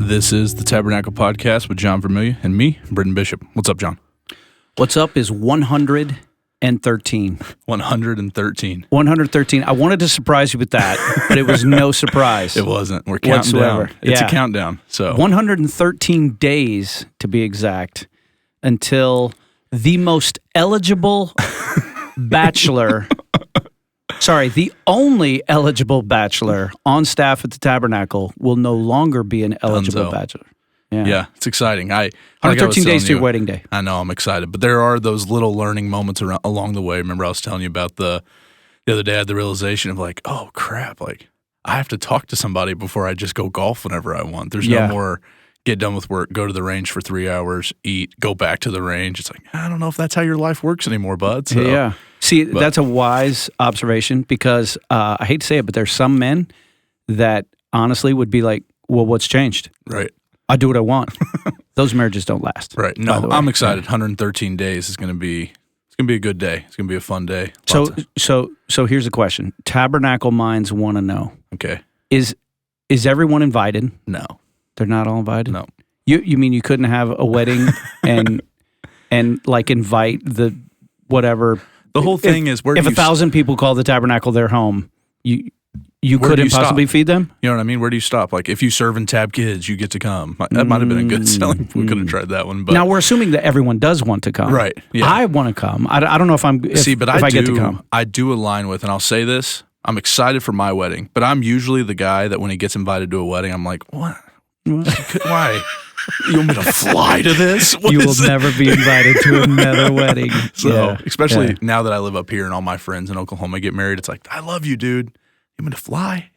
This is the Tabernacle Podcast with John Vermilya and me, Britton Bishop. What's up, John? What's up is 113. 113. 113. I wanted to surprise you with that, but it was no surprise. It wasn't. We're counting down. It's a countdown. So 113 days, to be exact, until the most eligible bachelor, the only eligible bachelor on staff at the Tabernacle will no longer be an eligible bachelor. Yeah, it's exciting. 113 days to your wedding day. I know, I'm excited. But there are those little learning moments along the way. Remember I was telling you about the other day I had the realization of like, oh, crap, like I have to talk to somebody before I just go golf whenever I want. There's no more get done with work, go to the range for 3 hours, eat, go back to the range. It's like, I don't know if that's how your life works anymore, bud. So, yeah. See, that's a wise observation because I hate to say it, but there's some men that honestly would be like, well, what's changed? Right. I do what I want. Those marriages don't last. Right. No, I'm excited. 113 days is going to be a good day. It's going to be a fun day. So here's a question. Tabernacle minds want to know. Okay. Is everyone invited? No. They're not all invited? No. You mean you couldn't have a wedding and like invite the whatever? The whole thing is if 1,000 people call the Tabernacle their home, you couldn't possibly feed them? You know what I mean? Where do you stop? Like, if you serve and tab kids, you get to come. That might have been a good selling. We could have tried that one. But now, we're assuming that everyone does want to come. Right. Yeah. I want to come. I don't know if I get to come. I do align with, and I'll say this, I'm excited for my wedding, but I'm usually the guy that when he gets invited to a wedding, I'm like, what? Why? You want me to fly to this? You will never be invited to another wedding. So, especially now that I live up here and all my friends in Oklahoma get married, it's like, I love you, dude. You want me to fly?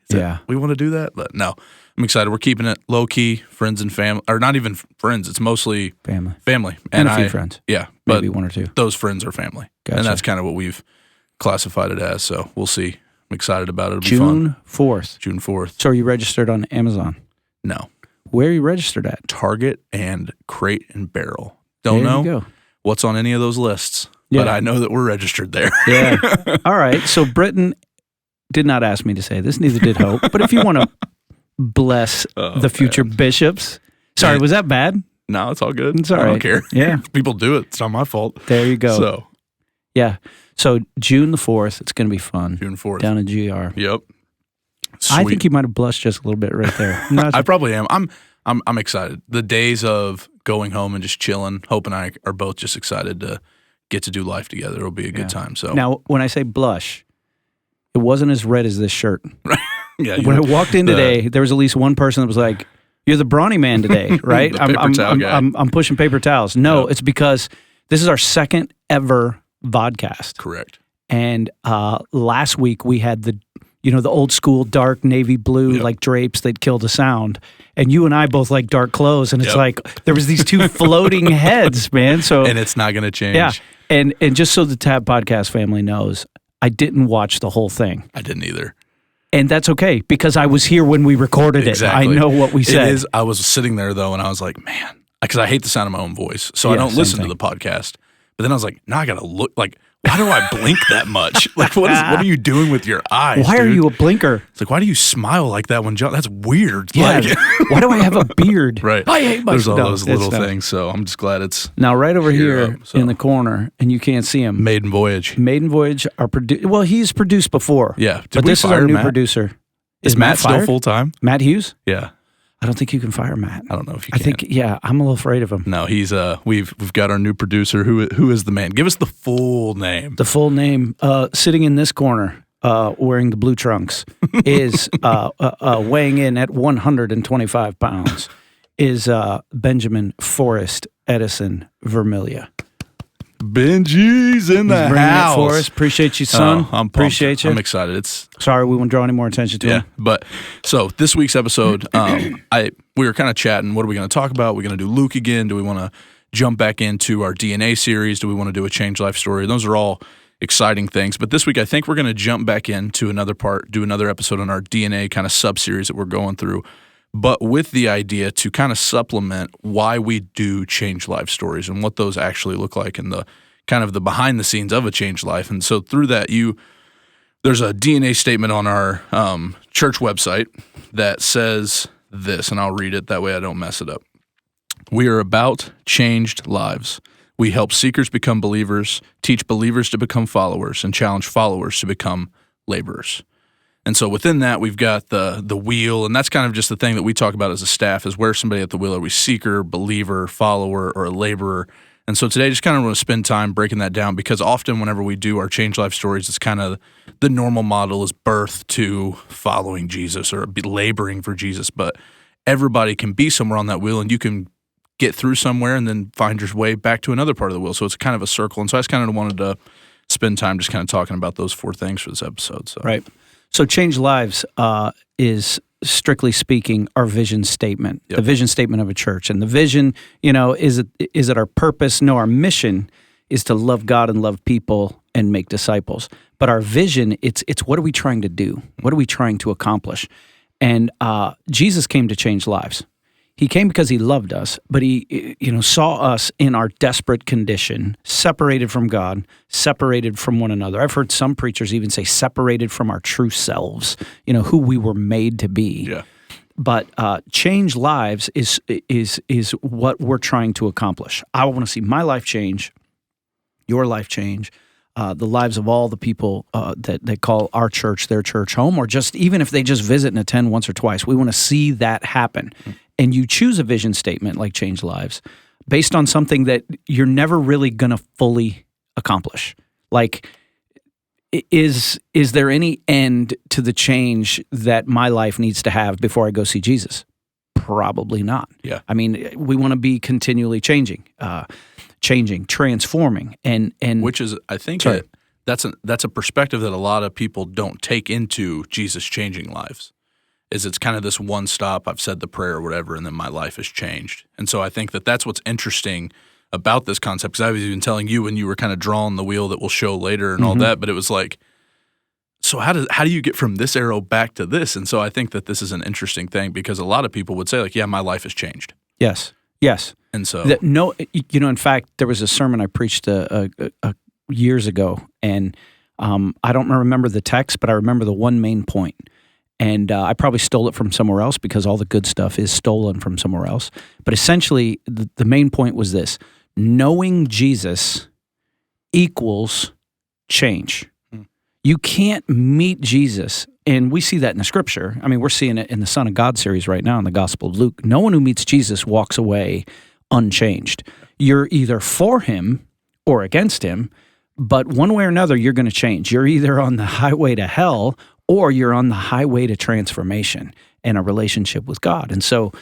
We want to do that? But no, I'm excited. We're keeping it low-key, friends and family, or not even friends. It's mostly family. And a few friends. Yeah. Maybe one or two. Those friends are family. Gotcha. And that's kind of what we've classified it as, so we'll see. I'm excited about it. It'll be fun. June 4th. So are you registered on Amazon? No. Where are you registered at? Target and Crate and Barrel. Don't know what's on any of those lists, but I know that we're registered there. Yeah. All right. So Britton did not ask me to say this, neither did Hope. But if you want to bless the future bishops. Sorry, was that bad? No, it's all good. It's all I right. don't care. Yeah. People do it. It's not my fault. There you go. So. Yeah. So June the 4th, it's going to be fun. June 4th. Down in GR. Yep. Sweet. I think you might have blushed just a little bit right there. I probably am. I'm excited. The days of going home and just chilling, Hope and I are both just excited to get to do life together. It'll be a good time. So now, when I say blush, it wasn't as red as this shirt. Yeah. When I walked in today, there was at least one person that was like, "You're the brawny man today, right?" I'm pushing paper towels. No, it's because this is our second ever vodcast. Correct. And last week we had the old school dark navy blue like drapes that kill the sound. And you and I both like dark clothes, and it's like there was these two floating heads, man. So and it's not going to change. Yeah, and just so the Tab Podcast family knows, I didn't watch the whole thing. I didn't either. And that's okay, because I was here when we recorded it. I know what we said. I was sitting there, though, and I was like, man, because I hate the sound of my own voice, so I don't listen to the podcast. But then I was like, now I got to look like, why do I blink that much? Like, what are you doing with your eyes? Why are you a blinker? It's like, why do you smile like that when John? That's weird. Yeah. Like, why do I have a beard? Right. I hate myself. There's all those little things. So I'm just glad it's now right over here in the corner, and you can't see him. Maiden Voyage. Maiden Voyage are produced. Well, he's produced before. Yeah. But this is our new producer. Is Matt still full time? Matt Hughes? Yeah. I don't think you can fire Matt. I don't know if you can. I think, I'm a little afraid of him. No, he's we've got our new producer who is the man. Give us the full name. The full name, sitting in this corner, wearing the blue trunks, is weighing in at 125 pounds, is Benjamin Forrest Edison Vermilya. Benji's in the house. For us. Appreciate you, son. I'm pumped. Appreciate you. I'm excited. Sorry we won't draw any more attention to him. But so this week's episode, we were kind of chatting. What are we going to talk about? We're going to do Luke again. Do we want to jump back into our DNA series? Do we want to do a change life story? Those are all exciting things. But this week, I think we're going to jump back into another part, do another episode on our DNA kind of sub-series that we're going through, but with the idea to kind of supplement why we do change life stories and what those actually look like and the kind of the behind the scenes of a changed life. And so through that, there's a DNA statement on our church website that says this, and I'll read it. That way I don't mess it up. We are about changed lives. We help seekers become believers, teach believers to become followers, and challenge followers to become laborers. And so within that, we've got the wheel, and that's kind of just the thing that we talk about as a staff is where's somebody at the wheel? Are we seeker, believer, follower, or a laborer? And so today, just kind of want to spend time breaking that down because often whenever we do our Change Life stories, it's kind of the normal model is birth to following Jesus or laboring for Jesus. But everybody can be somewhere on that wheel, and you can get through somewhere and then find your way back to another part of the wheel. So it's kind of a circle. And so I just kind of wanted to spend time just kind of talking about those 4 things for this episode. So. Right. So Change Lives is, strictly speaking, our vision statement, the vision statement of a church. And the vision, is it our purpose? No, our mission is to love God and love people and make disciples. But our vision, it's what are we trying to do? What are we trying to accomplish? And Jesus came to change lives. He came because he loved us, but he, saw us in our desperate condition, separated from God, separated from one another. I've heard some preachers even say separated from our true selves, who we were made to be. Yeah. But change lives is what we're trying to accomplish. I want to see my life change, your life change, the lives of all the people that call our church their church home, or just even if they just visit and attend once or twice. We want to see that happen. And you choose a vision statement like Change Lives based on something that you're never really going to fully accomplish. Like, is there any end to the change that my life needs to have before I go see Jesus? Probably not. Yeah. I mean, we want to be continually changing, transforming, and which is, I think, that's a perspective that a lot of people don't take into Jesus changing lives. Is it's kind of this one stop, I've said the prayer or whatever, and then my life has changed. And so I think that that's what's interesting about this concept, because I was even telling you when you were kind of drawing the wheel that we'll show later and all that, but it was like, so how do you get from this arrow back to this? And so I think that this is an interesting thing because a lot of people would say like, yeah, my life has changed. Yes. And so in fact, there was a sermon I preached years ago, and I don't remember the text, but I remember the one main point. And I probably stole it from somewhere else because all the good stuff is stolen from somewhere else. But essentially, the main point was this: knowing Jesus equals change. You can't meet Jesus, and we see that in the Scripture. I mean, we're seeing it in the Son of God series right now in the Gospel of Luke. No one who meets Jesus walks away unchanged. You're either for him or against him, but one way or another, you're going to change. You're either on the highway to hell or you're on the highway to transformation and a relationship with God. And so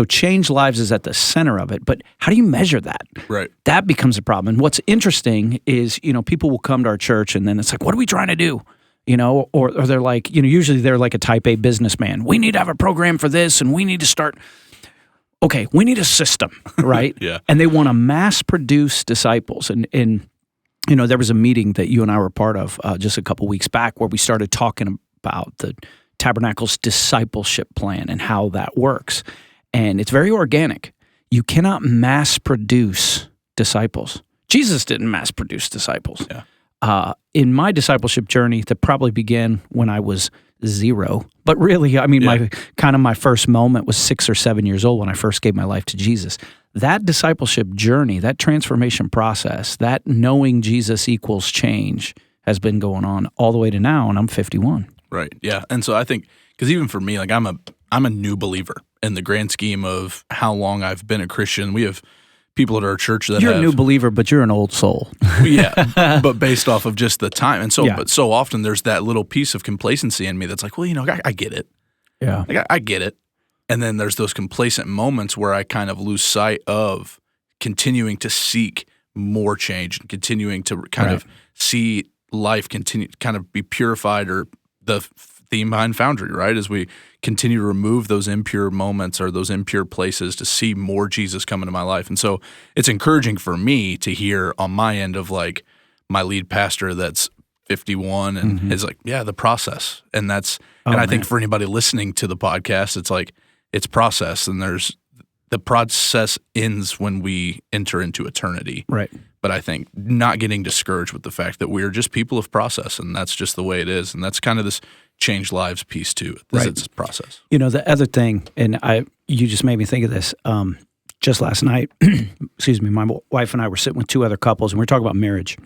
change lives is at the center of it. But how do you measure that? Right. That becomes a problem. And what's interesting is, people will come to our church and then it's like, what are we trying to do? Or they're like, usually they're like a type A businessman. We need to have a program for this and we need to start. Okay, we need a system, right? Yeah. And they want to mass produce disciples. And there was a meeting that you and I were part of just a couple weeks back where we started talking about the Tabernacle's discipleship plan and how that works. And it's very organic. You cannot mass produce disciples. Jesus didn't mass produce disciples. Yeah. In my discipleship journey that probably began when I was 0, but really, I mean, my first moment was 6 or 7 years old when I first gave my life to Jesus. That discipleship journey, that transformation process, that knowing Jesus equals change has been going on all the way to now, and I'm 51. Right. Yeah. And so I think, because even for me, like I'm a new believer in the grand scheme of how long I've been a Christian. We have people at our church that you're a new believer, but you're an old soul. Yeah. But based off of just the time. And so, but so often there's that little piece of complacency in me that's like, well, I get it. Yeah. Like, I get it. And then there's those complacent moments where I kind of lose sight of continuing to seek more change and continuing to kind of see life continue, kind of be purified, or the theme behind Foundry, right? As we continue to remove those impure moments or those impure places to see more Jesus come into my life. And so it's encouraging for me to hear on my end of like my lead pastor that's 51 and is like, the process. And that's, I think for anybody listening to the podcast, it's like, it's process, and the process ends when we enter into eternity. Right. But I think not getting discouraged with the fact that we're just people of process, and that's just the way it is. And that's kind of this change lives piece to this process. You know, the other thing, and you just made me think of this. Just last night, excuse me, my wife and I were sitting with two other couples, and we were talking about marriage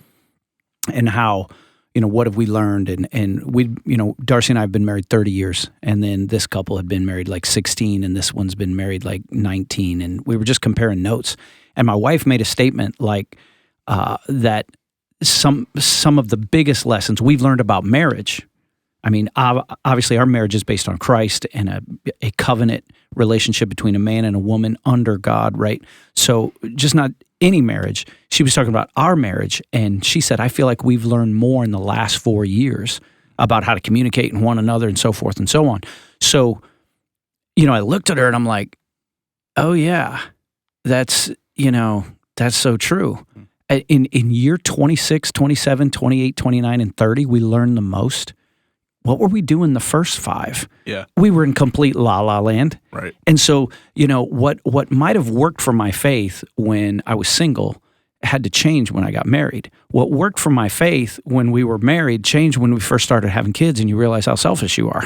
and how, you know, what have we learned? And we, you know, Darcy and I have been married 30 years, and then this couple had been married like 16, and this one's been married like 19, and we were just comparing notes. And my wife made a statement like that some of the biggest lessons we've learned about marriage. I mean, obviously our marriage is based on Christ and a covenant relationship between a man and a woman under God, right? So just not any marriage. She was talking about our marriage, and she said, I feel like we've learned more in the last 4 years about how to communicate with one another and so forth and so on. So, you know, I looked at her and I'm like, oh yeah, that's so true. In year 26, 27, 28, 29, and 30, we learned the most. What were we doing the first 5? Yeah. We were in complete la-la land. Right. And so, you know, what might have worked for my faith when I was single had to change when I got married. What worked for my faith when we were married changed when we first started having kids, and you realize how selfish you are,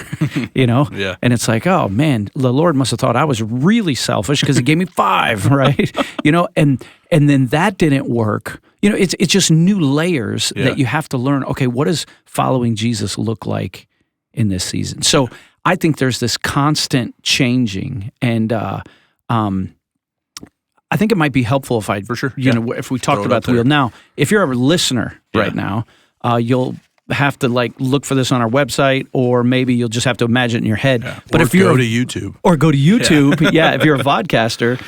you know? Yeah. And it's like, oh man, the Lord must have thought I was really selfish because he gave me 5, right? You know, and then that didn't work. You know, it's just new layers that you have to learn. Okay, what does following Jesus look like in this season? So I think there's this constant changing, and I think it might be helpful if I, for sure, you know, if we talked about the wheel. Now, if you're a listener right now, you'll have to like look for this on our website, or maybe you'll just have to imagine it in your head. Yeah. But if you're go to YouTube, if you're a vodcaster,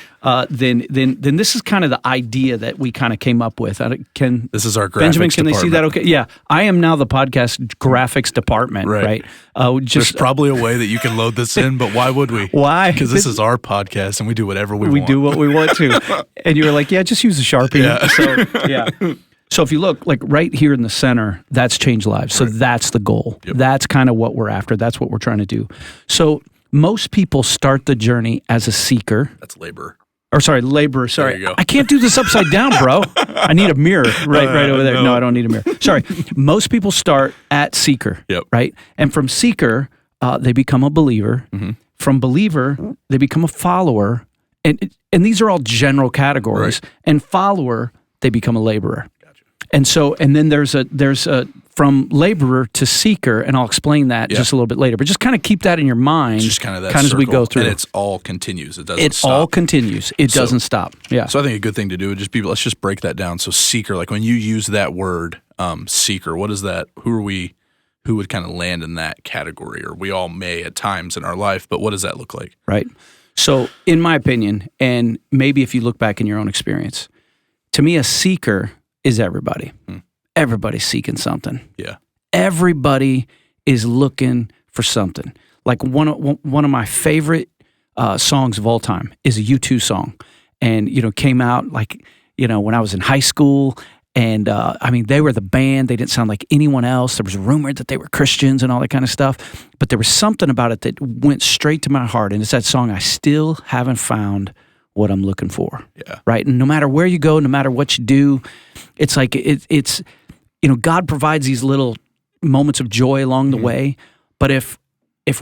then this is kind of the idea that we kind of came up with. This is our graphics Benjamin, can department. they see that? Okay, yeah, I am now the podcast graphics department, right? There's probably a way that you can load this in, but why would we? Why? Because this is our podcast, and we do whatever we want. We do what we want to. And you were like, yeah, just use a Sharpie. Yeah. So, yeah. So if you look, like right here in the center, that's change lives. So that's the goal. Yep. That's kind of what we're after. That's what we're trying to do. So most people start the journey as a seeker. That's laborer. Laborer. Sorry. I can't do this upside down, bro. I need a mirror right over there. No, I don't need a mirror. Sorry. Most people start at seeker, right? And from seeker, they become a believer. Mm-hmm. From believer, they become a follower. And these are all general categories. Right. And follower, they become a laborer. And so, and then there's a from laborer to seeker, and I'll explain that just a little bit later. But just kind of keep that in your mind, just kind of that as we go through. And it's all continues. It doesn't stop. It all continues. It doesn't stop. Yeah. So I think a good thing to do would just be, let's just break that down. So seeker, like when you use that word, seeker, what is that? Who would kind of land in that category? Or we all may at times in our life, but what does that look like? Right. So in my opinion, and maybe if you look back in your own experience, to me, a seeker is everybody. Everybody's seeking something. Yeah. Everybody is looking for something. Like one of my favorite songs of all time is a U2 song. And, you know, came out like, you know, when I was in high school. And, I mean, they were the band. They didn't sound like anyone else. There was rumored that they were Christians and all that kind of stuff. But there was something about it that went straight to my heart. And it's that song, I Still Haven't Found What I'm Looking For. Yeah. Right? And no matter where you go, no matter what you do, it's like it's you know, God provides these little moments of joy along the way. But if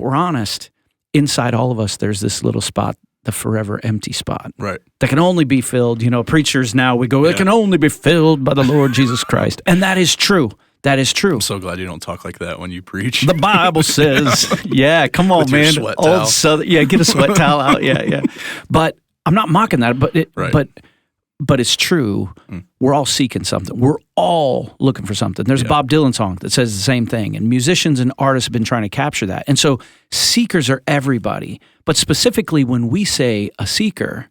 we're honest, inside all of us, there's this little spot, the forever empty spot. Right. That can only be filled, you know, preachers now, we go, it can only be filled by the Lord Jesus Christ. And that is true. That is true. I'm so glad you don't talk like that when you preach. The Bible says, yeah, come on, with man. Your sweat towel. Old Southern, get a sweat towel out. Yeah. But I'm not mocking that, but it's true. We're all seeking something. We're all looking for something. There's a Bob Dylan song that says the same thing, and musicians and artists have been trying to capture that. And so seekers are everybody. But specifically when we say a seeker,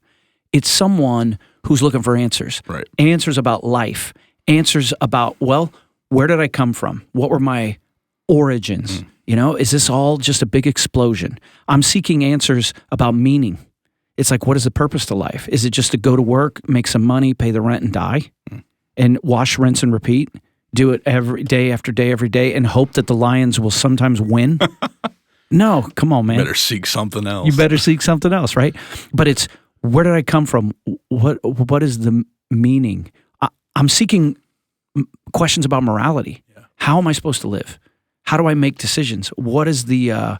it's someone who's looking for answers. Right. Answers about life. Answers about, well, where did I come from? What were my origins? You know, is this all just a big explosion? I'm seeking answers about meaning. It's like, what is the purpose to life? Is it just to go to work, make some money, pay the rent, and die? And wash, rinse, and repeat? Do it every day after day, every day, and hope that the Lions will sometimes win? No, come on, man. You better seek something else. You better seek something else, right? But it's, where did I come from? What is the meaning? I'm seeking questions about morality. Yeah. How am I supposed to live? How do I make decisions? What is the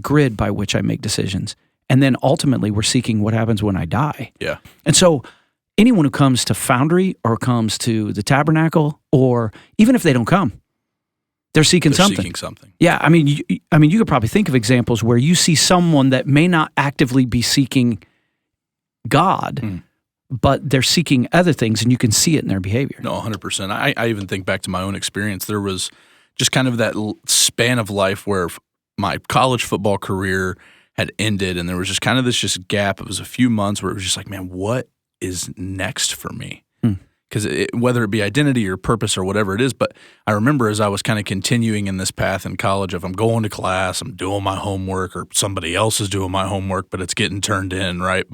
grid by which I make decisions? And then ultimately, we're seeking what happens when I die. Yeah. And so anyone who comes to Foundry or comes to the Tabernacle, or even if they don't come, they're seeking something. Yeah, I mean, you could probably think of examples where you see someone that may not actively be seeking God, but they're seeking other things, and you can see it in their behavior. No, 100%. I even think back to my own experience. There was just kind of that span of life where my college football career had ended, and there was just kind of this just gap. It was a few months where it was just like, man, what is next for me? Because whether it be identity or purpose or whatever it is, but I remember as I was kind of continuing in this path in college of I'm going to class, I'm doing my homework, or somebody else is doing my homework, but it's getting turned in, right?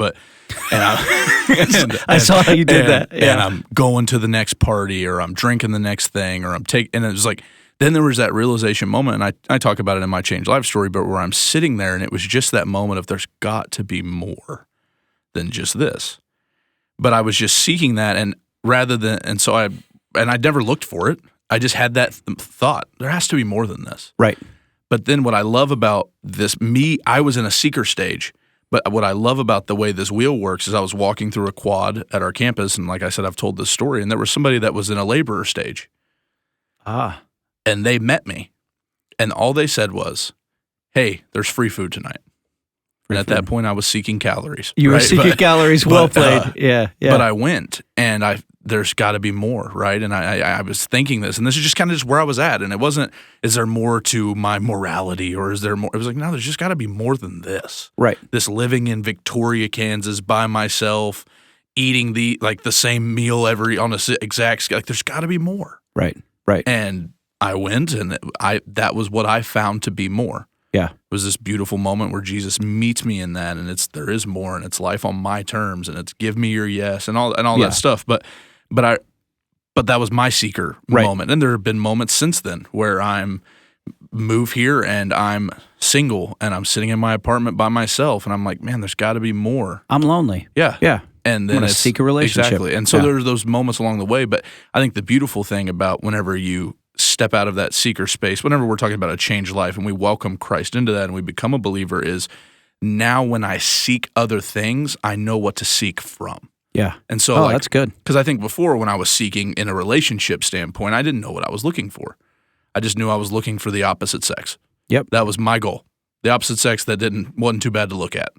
I saw how you did that. Yeah. And I'm going to the next party, or I'm drinking the next thing, or and it was like, then there was that realization moment, and I talk about it in my Change Life story, but where I'm sitting there, and it was just that moment of there's got to be more than just this. But I was just seeking that, and I never looked for it. I just had that thought, there has to be more than this. Right. But then what I love about this, I was in a seeker stage, but what I love about the way this wheel works is I was walking through a quad at our campus, and like I said, I've told this story, and there was somebody that was in a laborer stage. And they met me, and all they said was, hey, there's free food tonight. And at that point, I was seeking calories. You were seeking calories. Well played. Yeah. But I went, and there's got to be more, right? And I was thinking this, and this is just kind of just where I was at. And it wasn't, is there more to my morality, or is there more? It was like, no, there's just got to be more than this. Right. This living in Victoria, Kansas by myself, eating the same meal on a exact scale. Like, there's got to be more. Right. And I went, and that was what I found to be more. Yeah. It was this beautiful moment where Jesus meets me in that, and there is more, and it's life on my terms, and it's give me your yes, and all that stuff. But that was my seeker moment. And there have been moments since then where I'm move here and I'm single and I'm sitting in my apartment by myself, and I'm like, man, there's got to be more. I'm lonely. Yeah. And then it's seek a relationship. Exactly. And so there's those moments along the way. But I think the beautiful thing about whenever you step out of that seeker space, whenever we're talking about a changed life and we welcome Christ into that and we become a believer, is now when I seek other things, I know what to seek from. Yeah. And so that's good. Because I think before, when I was seeking in a relationship standpoint, I didn't know what I was looking for. I just knew I was looking for the opposite sex. Yep. That was my goal. The opposite sex that wasn't too bad to look at.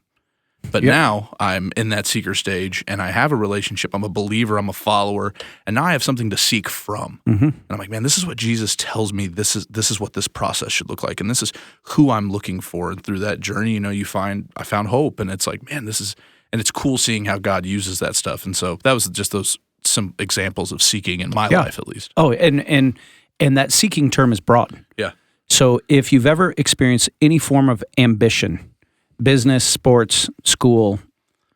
But now I'm in that seeker stage, and I have a relationship. I'm a believer. I'm a follower, and now I have something to seek from. Mm-hmm. And I'm like, man, this is what Jesus tells me. This is what this process should look like, and this is who I'm looking for. And through that journey, I found hope, and it's like, man, and it's cool seeing how God uses that stuff. And so that was just some examples of seeking in my life, at least. Oh, and that seeking term is broad. Yeah. So if you've ever experienced any form of ambition, business, sports, school,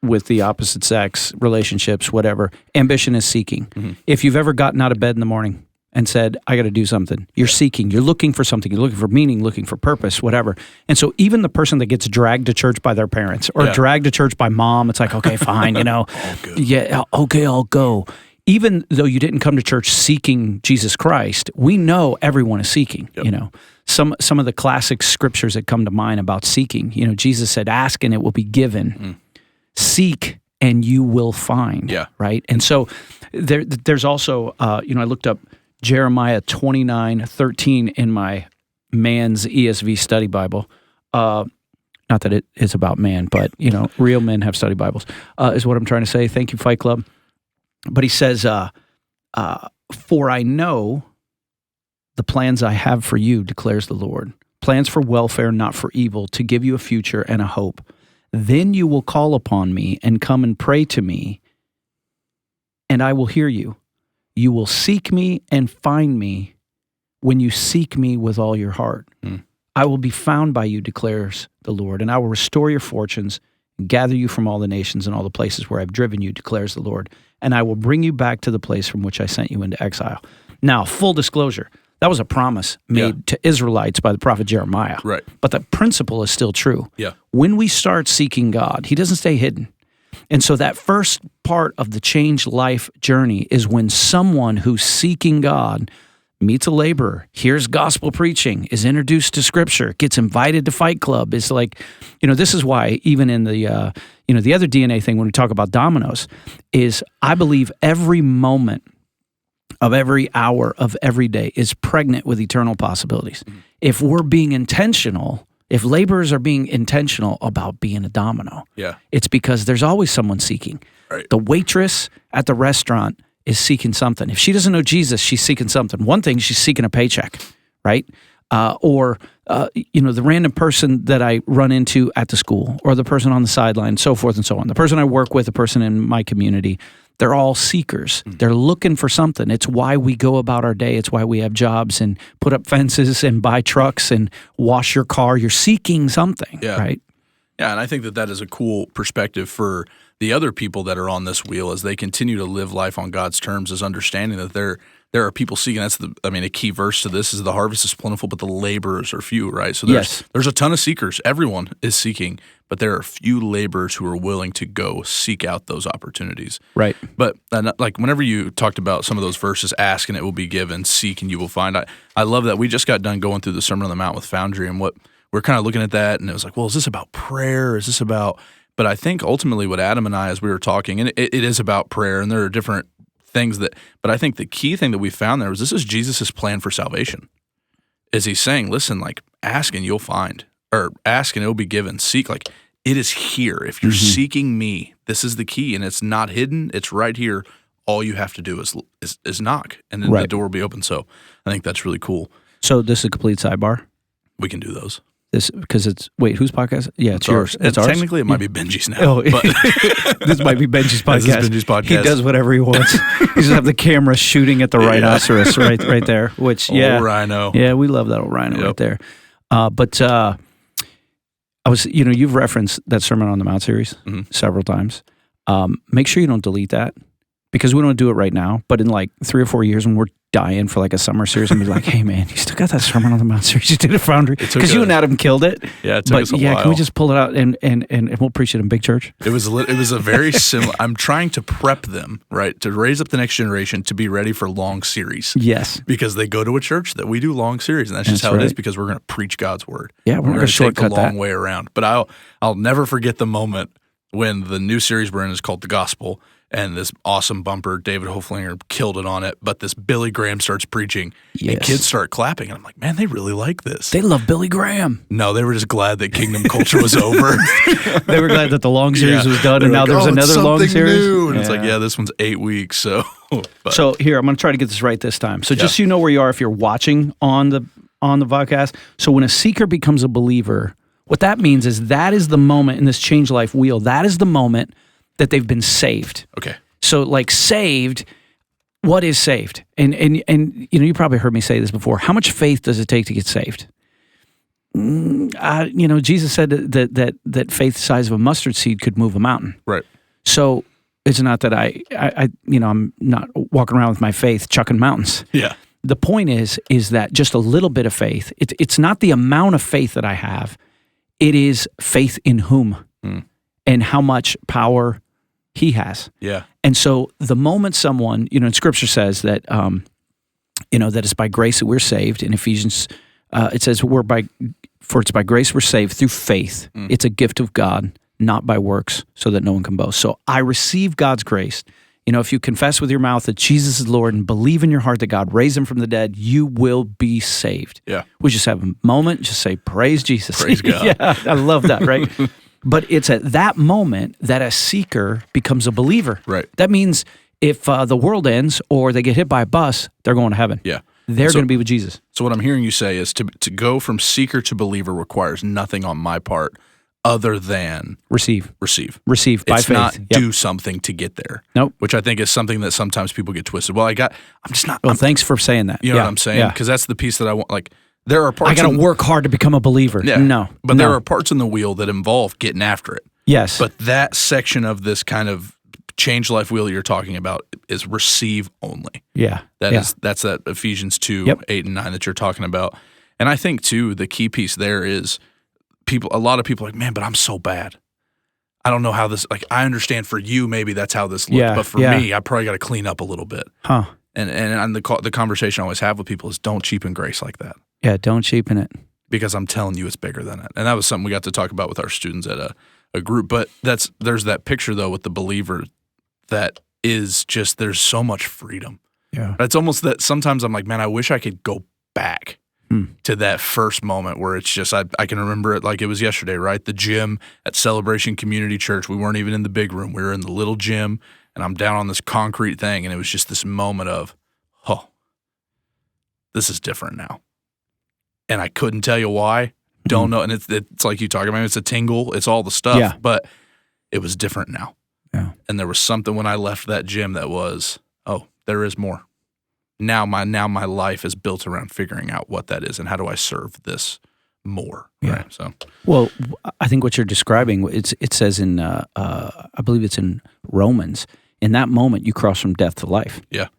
with the opposite sex, relationships, whatever, ambition is seeking. Mm-hmm. If you've ever gotten out of bed in the morning and said, I got to do something, you're seeking, you're looking for something, you're looking for meaning, looking for purpose, whatever. And so even the person that gets dragged to church by their parents or dragged to church by mom, it's like, okay, fine, yeah, okay, I'll go. Even though you didn't come to church seeking Jesus Christ, we know everyone is seeking, Some of the classic scriptures that come to mind about seeking, Jesus said, ask and it will be given. Seek and you will find, right? And so there's also, I looked up Jeremiah 29:13 in my man's ESV study Bible. Not that it is about man, but, real men have study Bibles, is what I'm trying to say. Thank you, Fight Club. But he says, for I know the plans I have for you, declares the Lord. Plans for welfare, not for evil, to give you a future and a hope. Then you will call upon me and come and pray to me, and I will hear you. You will seek me and find me when you seek me with all your heart. I will be found by you, declares the Lord, and I will restore your fortunes and gather you from all the nations and all the places where I've driven you, declares the Lord, and I will bring you back to the place from which I sent you into exile. Now, full disclosure, that was a promise made to Israelites by the prophet Jeremiah. Right. But the principle is still true. Yeah. When we start seeking God, he doesn't stay hidden. And so that first part of the changed life journey is when someone who's seeking God meets a laborer, hears gospel preaching, is introduced to Scripture, gets invited to Fight Club. It's like, this is why even in the, the other DNA thing when we talk about dominoes is I believe every moment of every hour of every day is pregnant with eternal possibilities. Mm-hmm. If we're being intentional, if laborers are being intentional about being a domino, it's because there's always someone seeking. Right. The waitress at the restaurant is seeking something. If she doesn't know Jesus, she's seeking something. One thing, she's seeking a paycheck, right? Or the random person that I run into at the school, or the person on the sideline, so forth and so on. The person I work with, the person in my community, they're all seekers. Mm-hmm. They're looking for something. It's why we go about our day. It's why we have jobs and put up fences and buy trucks and wash your car. You're seeking something, right? Yeah, and I think that is a cool perspective for the other people that are on this wheel as they continue to live life on God's terms, is understanding that there are people seeking. That's a key verse to this is the harvest is plentiful, but the laborers are few, right? So there's a ton of seekers. Everyone is seeking, but there are few laborers who are willing to go seek out those opportunities. Right. But like whenever you talked about some of those verses, ask and it will be given, seek and you will find. I love that. We just got done going through the Sermon on the Mount with Foundry, and what we're kind of looking at that, and it was like, well, is this about prayer? Is this about? But I think ultimately what Adam and I, as we were talking, and it is about prayer, and there are different things but I think the key thing that we found there was this is Jesus' plan for salvation. Is he's saying, listen, like ask and you'll find, or ask and it'll be given. Seek, like it is here. If you're seeking me, this is the key, and it's not hidden. It's right here. All you have to do is knock, and then the door will be open. So I think that's really cool. So this is a complete sidebar. We can do those. This because whose podcast? Yeah, it's yours. It's ours. Technically, it might be Benji's now. Oh, but this might be Benji's podcast. This is Benji's podcast. He does whatever he wants. He just have the camera shooting at the rhinoceros right there. Which old rhino. Yeah, we love that old rhino right there. But I was, you've referenced that Sermon on the Mount series several times. Make sure you don't delete that, because we don't do it right now. But in like 3 or 4 years when we're dying for like a summer series, and be like, hey man, you still got that Sermon on the Mount series you did at Foundry? Because you and Adam killed it. Yeah, it took us a while. Can we just pull it out and we'll preach it in big church? It was a very similar. I'm trying to prep them, right, to raise up the next generation to be ready for long series. Yes. Because they go to a church that we do long series, and that's just how it is, because we're going to preach God's word. Yeah, we're going to take the long way around. But I'll never forget the moment when the new series we're in is called The Gospel, and this awesome bumper, David Hoflinger killed it on it, but this Billy Graham starts preaching, and kids start clapping, and I'm like, man, they really like this. They love Billy Graham. No, they were just glad that Kingdom Culture was over. They were glad that the long series was done, and now there's another long series. New. And it's like, this one's 8 weeks. So here, I'm going to try to get this right this time. So just so you know where you are if you're watching on the podcast. So when a seeker becomes a believer, what that means is that is the moment in this change life wheel. That is the moment that they've been saved. Okay. So like saved, what is saved? And you probably heard me say this before. How much faith does it take to get saved? Jesus said that faith the size of a mustard seed could move a mountain. Right. So it's not that I'm not walking around with my faith chucking mountains. Yeah. The point is that just a little bit of faith, it's not the amount of faith that I have. It is faith in whom and how much power he has. Yeah. And so the moment someone, in Scripture says that, that it's by grace that we're saved. In Ephesians, it says for it's by grace we're saved through faith. It's a gift of God, not by works, so that no one can boast. So I receive God's grace. If you confess with your mouth that Jesus is Lord and believe in your heart that God raised him from the dead, you will be saved. Yeah. We just have a moment, just say, praise Jesus. Praise God. Yeah, I love that, right? But it's at that moment that a seeker becomes a believer. Right. That means if the world ends or they get hit by a bus, they're going to heaven. Yeah. They're going to be with Jesus. So what I'm hearing you say is to go from seeker to believer requires nothing on my part other than receive by it's faith. It's not do something to get there. Nope. Which I think is something that sometimes people get twisted. Well, I'm just not. Well, thanks for saying that. You know what I'm saying? Because that's the piece that I want. Like, there are parts. I got to work hard to become a believer. Yeah. No. But there are parts in the wheel that involve getting after it. Yes. But that section of this kind of change life wheel you're talking about is receive only. Yeah. That's that Ephesians 2, 8 and 9 that you're talking about. And I think too, the key piece there is a lot of people are like, man, but I'm so bad. I don't know how this, I understand for you, maybe that's how this looks, but for me, I probably got to clean up a little bit. Huh. And the conversation I always have with people is don't cheapen grace like that. Yeah, don't cheapen it. Because I'm telling you it's bigger than it. And that was something we got to talk about with our students at a group. But there's that picture, though, with the believer that is just, there's so much freedom. Yeah. It's almost that sometimes I'm like, man, I wish I could go back to that first moment where it's just, I can remember it like it was yesterday, right? The gym at Celebration Community Church. We weren't even in the big room. We were in the little gym, and I'm down on this concrete thing, and it was just this moment of, oh, this is different now. And I couldn't tell you why. Don't know. And it's like you talking about, it's a tingle. It's all the stuff. But it was different now. Yeah. And there was something when I left that gym that was, oh, there is more. Now my life is built around figuring out what that is and how do I serve this more. Yeah. Right? So, well, I think what you're describing, it says in, I believe it's in Romans, in that moment you cross from death to life. Yeah.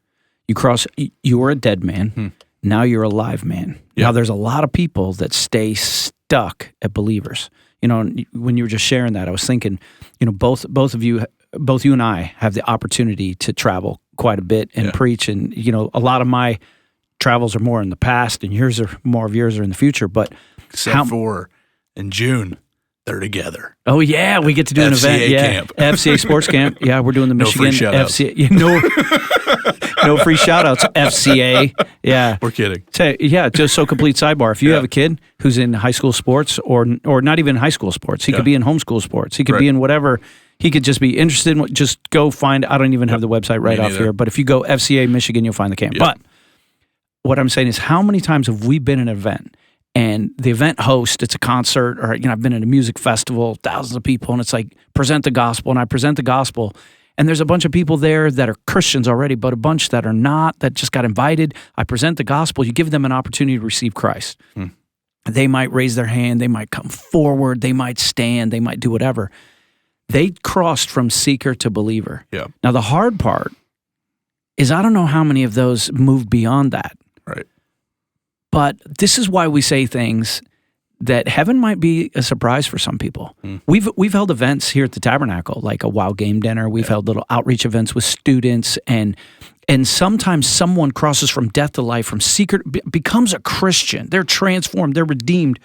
You were a dead man. Now you're a live man. Yeah. Now there's a lot of people that stay stuck at believers. You know, when you were just sharing that, I was thinking, you know, both you and I have the opportunity to travel quite a bit and preach. And, you know, a lot of my travels are more in the past and yours are in the future. But except for in June, they're together. Oh, yeah. We get to do an FCA event. Yeah. camp. FCA Sports Camp. Yeah. We're doing the Michigan free shout-outs. FCA. No free shout outs, FCA. Yeah. We're kidding. Just so complete sidebar. If you have a kid who's in high school sports or not even high school sports, he could be in homeschool sports. He could be in whatever. He could just be interested in just go find, I don't even have the website right off here, but if you go FCA Michigan, you'll find the camp. But what I'm saying is how many times have we been in an event and the event host, it's a concert or, you know, I've been at a music festival, thousands of people, and it's like present the gospel, and I present the gospel. And there's a bunch of people there that are Christians already, but a bunch that are not, that just got invited. I present the gospel. You give them an opportunity to receive Christ. They might raise their hand. They might come forward. They might stand. They might do whatever. They crossed from seeker to believer. Yeah. Now, the hard part is I don't know how many of those moved beyond that. Right. But this is why we say things that heaven might be a surprise for some people. We've held events here at the Tabernacle, like a WOW game dinner. We've held little outreach events with students, and sometimes someone crosses from death to life, from seeker, becomes a Christian. They're transformed. They're redeemed.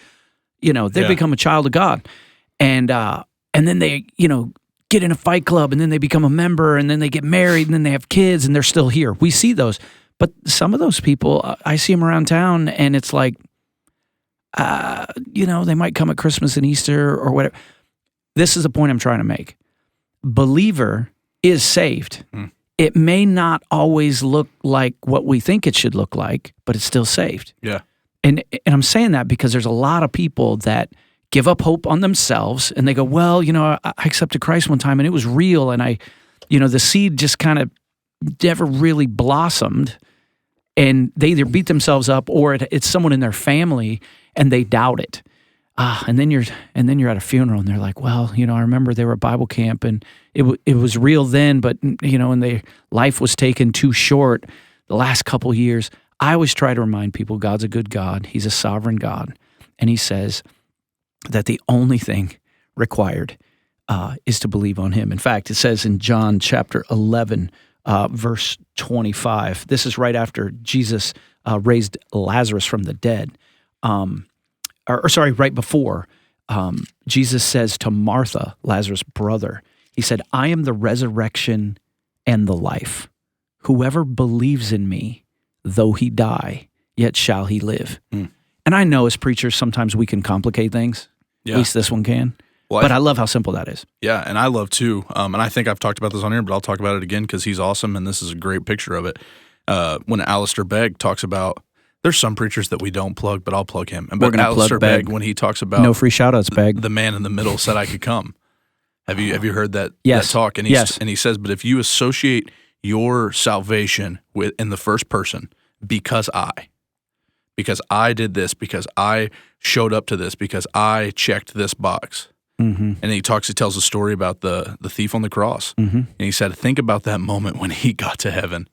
You know, they become a child of God, and then they, you know, get in a fight club, and then they become a member, and then they get married, and then they have kids, and they're still here. We see those, but some of those people, I see them around town, and it's like, you know, they might come at Christmas and Easter or whatever. This is the point I'm trying to make. Believer is saved. It may not always look like what we think it should look like, but it's still saved. Yeah. And I'm saying that because there's a lot of people that give up hope on themselves and they go, well, you know, I accepted Christ one time and it was real, and the seed just kind of never really blossomed, and they either beat themselves up or it's someone in their family and they doubt it. And then you're at a funeral and they're like, well, you know, I remember they were at Bible camp and it was real then, but, you know, and their life was taken too short the last couple years. I always try to remind people God's a good God. He's a sovereign God. And he says that the only thing required is to believe on him. In fact, it says in John chapter 11, verse 25, this is right after Jesus raised Lazarus from the dead. Right before, Jesus says to Martha, Lazarus' brother, he said, I am the resurrection and the life. Whoever believes in me, though he die, yet shall he live. And I know as preachers, sometimes we can complicate things. Yeah. At least this one can. Well, but I love how simple that is. Yeah, and I love too. And I think I've talked about this on here, but I'll talk about it again because he's awesome, and this is a great picture of it. When Alistair Begg talks about, there's some preachers that we don't plug, but I'll plug him. But Alistair Begg, when he talks about no free shout-outs, Begg. The man in the middle said I could come. Have you heard that talk? And he says, but if you associate your salvation in the first person, because I did this, because I showed up to this, because I checked this box. And he tells a story about the thief on the cross. And he said, think about that moment when he got to heaven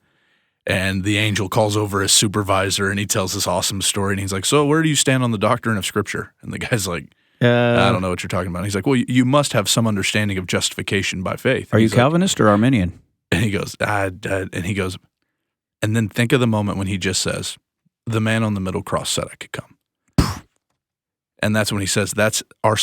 and the angel calls over his supervisor and he tells this awesome story. And he's like, so where do you stand on the doctrine of Scripture? And the guy's like, I don't know what you're talking about. And he's like, well, you must have some understanding of justification by faith. Are you Calvinist or Arminian? And he goes, And then think of the moment when he just says, the man on the middle cross said I could come. And that's when he says, that's our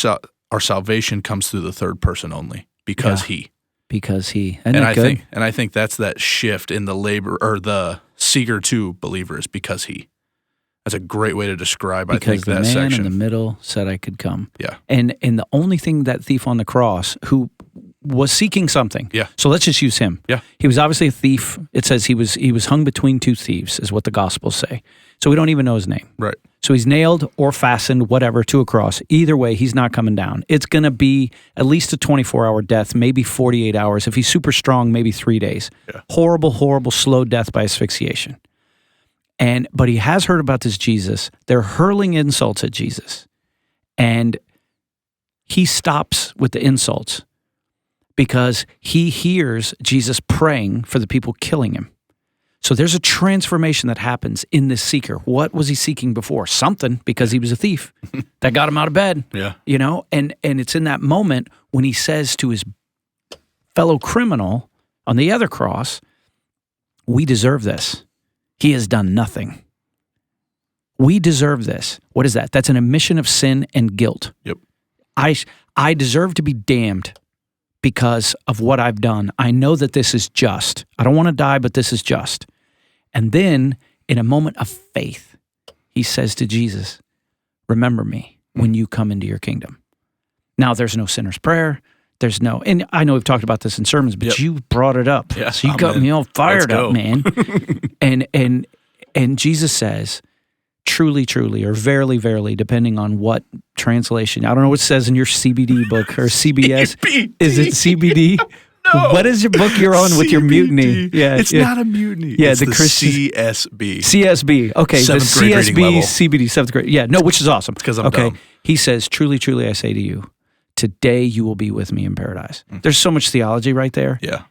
salvation comes through the third person only, because he. Because he. And I think that's that shift in the labor or the seeker to believer is because he. That's a great way to describe, I think, that section. Because the man in the middle said I could come. Yeah. And the only thing that thief on the cross who was seeking something. Yeah. So let's just use him. Yeah. He was obviously a thief. It says he was hung between two thieves, is what the Gospels say. So we don't even know his name. Right. So he's nailed or fastened, whatever, to a cross. Either way, he's not coming down. It's going to be at least a 24-hour death, maybe 48 hours. If he's super strong, maybe 3 days. Yeah. Horrible, horrible, slow death by asphyxiation. But he has heard about this Jesus. They're hurling insults at Jesus. And he stops with the insults because he hears Jesus praying for the people killing him. So there's a transformation that happens in this seeker. What was he seeking before? Something, because he was a thief. That got him out of bed. Yeah. You know, and it's in that moment when he says to his fellow criminal on the other cross, we deserve this. He has done nothing. We deserve this. What is that? That's an admission of sin and guilt. Yep. I deserve to be damned because of what I've done. I know that this is just. I don't want to die, but this is just. And then, in a moment of faith, he says to Jesus, remember me when you come into your kingdom. Now, there's no sinner's prayer. There's no, and I know we've talked about this in sermons, but you brought it up. Yeah, so you got me all fired up, man. and Jesus says, truly, truly, or verily, verily, depending on what translation. I don't know what it says in your CBD book or CBS. CBD. Is it CBD? No. What is your book you're on with your mutiny? Yeah, it's not a mutiny. Yeah, it's the Christian CSB. Okay, Seventh the grade reading level. CBD, 7th grade. Yeah, no, which is awesome. Because I'm dumb. He says, truly, truly, I say to you, today you will be with me in paradise. There's so much theology right there. Yeah.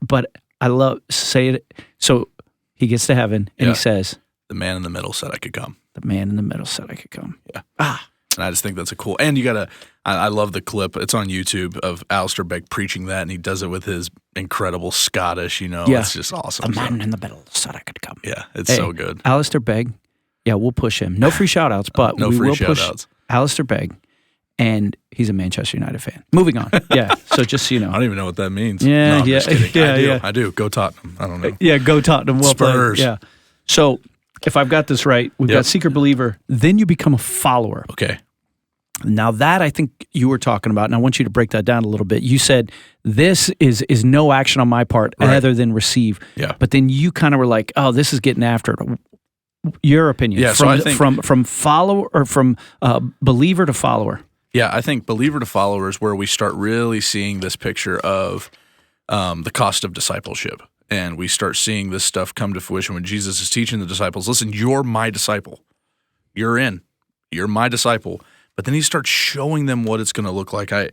But I love, say it. So he gets to heaven and he says, the man in the middle said I could come. The man in the middle said I could come. Yeah. And I just think that's a cool, and you gotta, I love the clip, it's on YouTube, of Alistair Begg preaching that, and he does it with his incredible Scottish, it's just awesome. The man in the middle said I could come. Yeah, it's so good. Alistair Begg, we'll push him. No free shout-outs, but no we free will push shout-outs. Alistair Begg, and he's a Manchester United fan. Moving on. Yeah, so just so you know. I don't even know what that means. Yeah, no, I'm just kidding. I do. Go Tottenham. I don't know. Yeah, go Tottenham. Well Spurs. Played. Yeah. So if I've got this right, we've got seeker believer, then you become a follower. Okay. Now that I think you were talking about, and I want you to break that down a little bit. You said this is no action on my part other than receive. Yeah. But then you kind of were like, oh, this is getting after it. Your opinion. Yeah, so I think, from follower or from believer to follower. Yeah, I think believer to follower is where we start really seeing this picture of the cost of discipleship. And we start seeing this stuff come to fruition when Jesus is teaching the disciples, listen, you're my disciple. You're in. You're my disciple. But then he starts showing them what it's going to look like. I